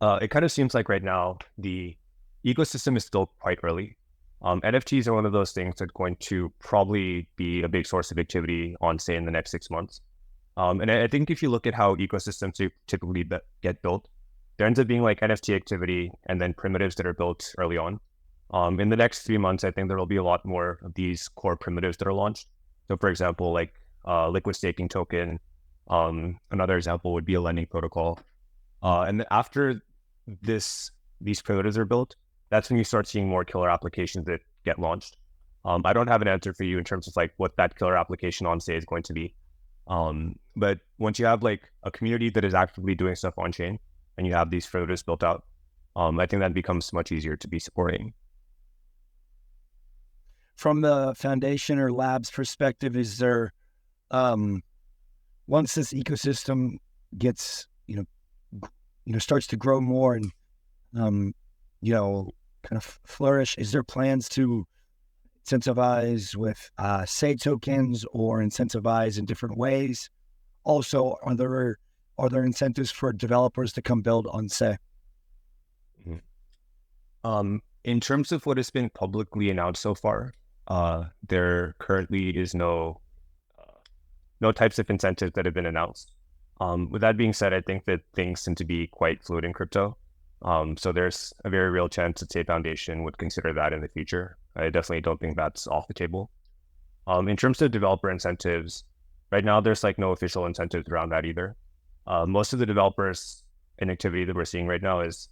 it kind of seems like right now the ecosystem is still quite early. NFTs are one of those things that's going to probably be a big source of activity on SEI in the next 6 months. And I think if you look at how ecosystems typically get built, there ends up being like NFT activity and then primitives that are built early on. In the next 3 months, I think there will be a lot more of these core primitives that are launched. So for example, like liquid staking token, another example would be a lending protocol. And then after these primitives are built, that's when you start seeing more killer applications that get launched. I don't have an answer for you in terms of like what that killer application on SEI is going to be. But once you have like a community that is actively doing stuff on chain and you have these primitives built out, I think that becomes much easier to be supporting. From the foundation or labs perspective, is there, once this ecosystem gets, starts to grow more and, kind of flourish, is there plans to incentivize with SEI tokens or incentivize in different ways? Also, are there incentives for developers to come build on SEI? In terms of what has been publicly announced so far, there currently is no types of incentives that have been announced. With that being said, I think that things tend to be quite fluid in crypto. So there's a very real chance that SEI Foundation would consider that in the future. I definitely don't think that's off the table. In terms of developer incentives, right now there's like no official incentives around that either. Most of the developers and activity that we're seeing right now is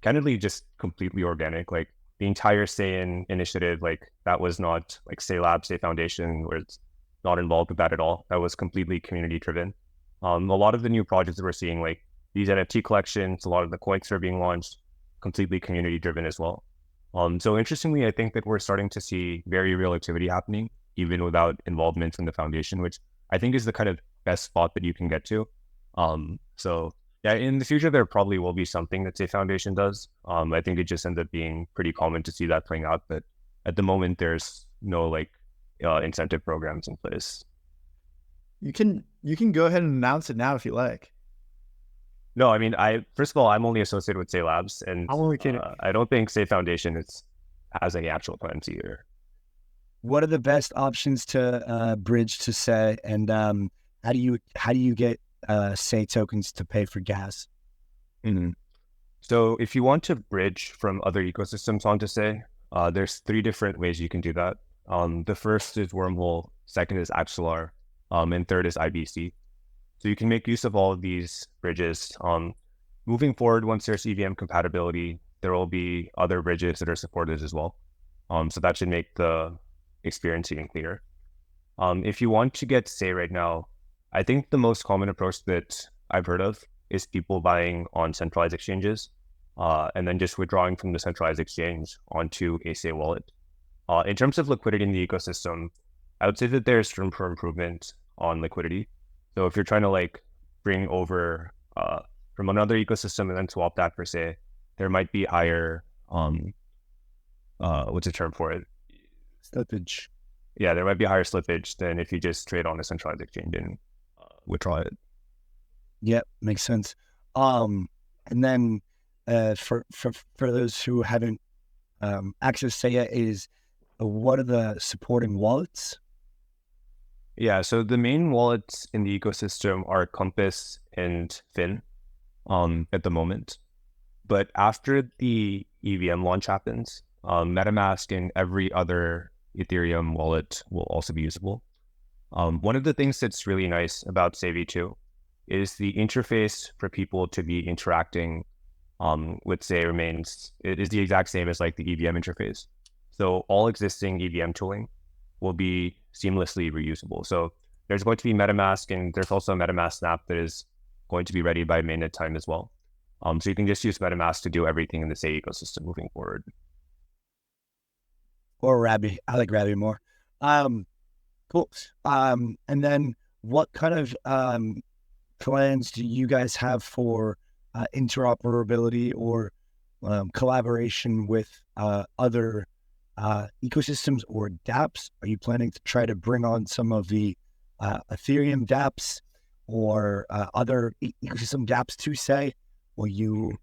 candidly just completely organic. Like the entire SEI initiative, like that was not like SEI Lab, SEI Foundation, where it's not involved with that at all. That was completely community driven. A lot of the new projects that we're seeing, like these NFT collections, a lot of the coins that are being launched, completely community driven as well. So interestingly, I think that we're starting to see very real activity happening, even without involvement from the foundation, which I think is the kind of best spot that you can get to. So yeah, in the future, there probably will be something that SEI Foundation does. I think it just ends up being pretty common to see that playing out. But at the moment, there's no like incentive programs in place. You can go ahead and announce it now if you like. No, I mean, first of all, I'm only associated with SEI Labs, and I'm only kidding. I don't think SEI Foundation has any actual plans either. What are the best options to bridge to say, and how do you get say tokens to pay for gas? Mm-hmm. So if you want to bridge from other ecosystems onto say, there's 3 different ways you can do that. The first is Wormhole, second is Axelar, and third is IBC. So you can make use of all of these bridges. Moving forward, once there's EVM compatibility, there will be other bridges that are supported as well. So that should make the experience even cleaner. If you want to get say right now, I think the most common approach that I've heard of is people buying on centralized exchanges, and then just withdrawing from the centralized exchange onto a say wallet. In terms of liquidity in the ecosystem, I would say that there's room for improvement on liquidity. So if you're trying to like bring over from another ecosystem and then swap that per se, there might be higher what's the term for it? Slippage. Yeah, there might be higher slippage than if you just trade on a centralized exchange and withdraw it. Yep, makes sense. And then for those who haven't accessed SEI, is what are the supporting wallets? Yeah, so the main wallets in the ecosystem are Compass and Fin at the moment. But after the EVM launch happens, MetaMask and every other Ethereum wallet will also be usable. One of the things that's really nice about SEI V2 is the interface for people to be interacting with SEI it is the exact same as like the EVM interface. So all existing EVM tooling will be seamlessly reusable. So there's going to be MetaMask, and there's also a MetaMask snap that is going to be ready by mainnet time as well. So you can just use MetaMask to do everything in the SEI ecosystem moving forward. Or Rabby. I like Rabby more. Cool. And then what kind of plans do you guys have for interoperability or collaboration with other ecosystems or dApps? Are you planning to try to bring on some of the Ethereum dApps or other ecosystem dApps to say? Will you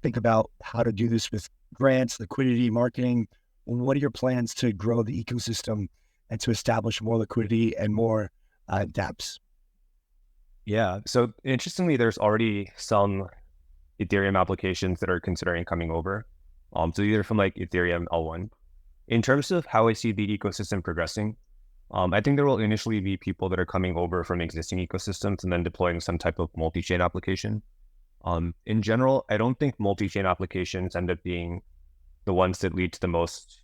think about how to do this with grants, liquidity, marketing? What are your plans to grow the ecosystem and to establish more liquidity and more dApps? Yeah. So interestingly, there's already some Ethereum applications that are considering coming over. So either from like Ethereum L1. In terms of how I see the ecosystem progressing, I think there will initially be people that are coming over from existing ecosystems and then deploying some type of multi-chain application. In general, I don't think multi-chain applications end up being the ones that lead to the most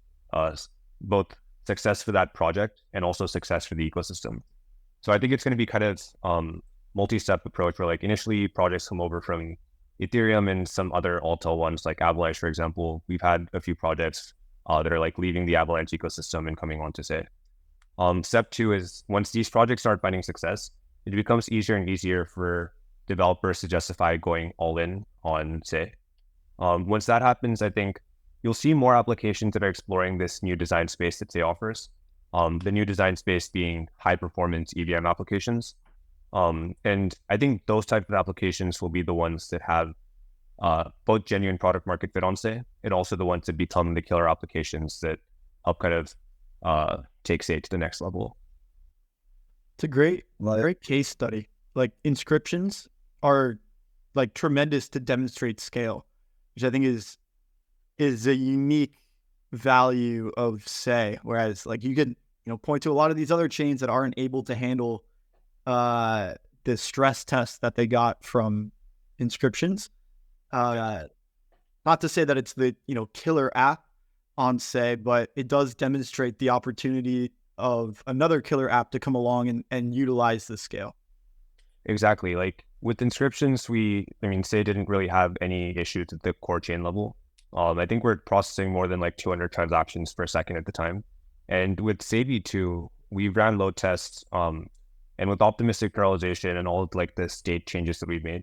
both success for that project and also success for the ecosystem. So I think it's going to be kind of multi-step approach where like initially projects come over from Ethereum and some other alto ones like Avalanche, for example. We've had a few projects that are like leaving the Avalanche ecosystem and coming on to say. Step 2 is once these projects start finding success, it becomes easier and easier for developers to justify going all in on say. Once that happens, I think you'll see more applications that are exploring this new design space that SEI offers. The new design space being high performance EVM applications. And I think those types of applications will be the ones that have both genuine product market fit on SEI and also the ones that become the killer applications that help kind of take SEI to the next level. It's a great case study. Like inscriptions are like tremendous to demonstrate scale, which I think is a unique value of SEI. Whereas like you could, point to a lot of these other chains that aren't able to handle the stress test that they got from inscriptions. Not to say that it's the, killer app on SEI, but it does demonstrate the opportunity of another killer app to come along and utilize the scale. Exactly. Like with inscriptions, SEI didn't really have any issues at the core chain level. I think we're processing more than like 200 transactions per second at the time. And with SEI V2, we ran load tests, and with optimistic parallelization and all of like the state changes that we've made,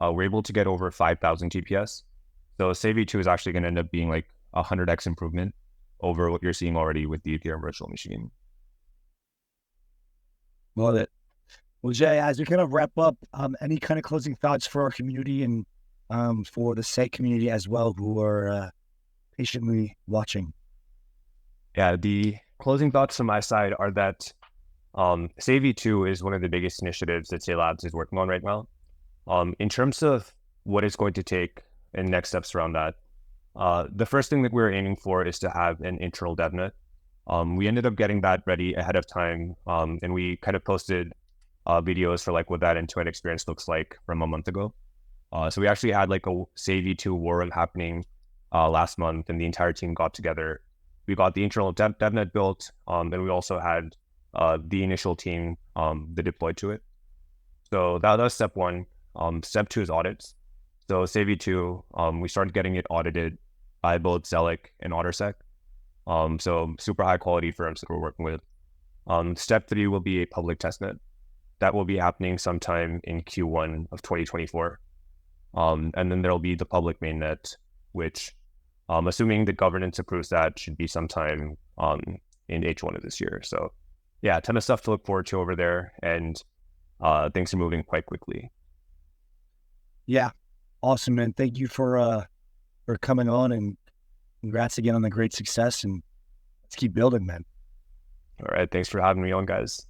we're able to get over 5,000 TPS. So SEI V2 is actually going to end up being like 100x improvement over what you're seeing already with the Ethereum Virtual Machine. Love it. Well, Jay, as we kind of wrap up, any kind of closing thoughts for our community and for the SEI community as well, who are patiently watching? Yeah, the closing thoughts from my side are that SEI V2 is one of the biggest initiatives that SEI Labs is working on right now. In terms of what it's going to take and next steps around that, the first thing that we're aiming for is to have an internal DevNet. We ended up getting that ready ahead of time, and we kind of posted videos for like what that end-to-end experience looks like from a month ago. So we actually had like a SEI V2 war room happening last month, and the entire team got together. We got the internal DevNet built, and we also had the initial team that deployed to it. So that was step one. Step two is audits. So SEI V2, we started getting it audited by both Zelic and OtterSec. So super high quality firms that we're working with. Step three will be a public testnet. That will be happening sometime in Q1 of 2024. And then there'll be the public mainnet, which, assuming the governance approves that, should be sometime in H1 of this year. So yeah, a ton of stuff to look forward to over there, and things are moving quite quickly. Yeah, awesome, man. Thank you for coming on, and congrats again on the great success, and let's keep building, man. All right, thanks for having me on, guys.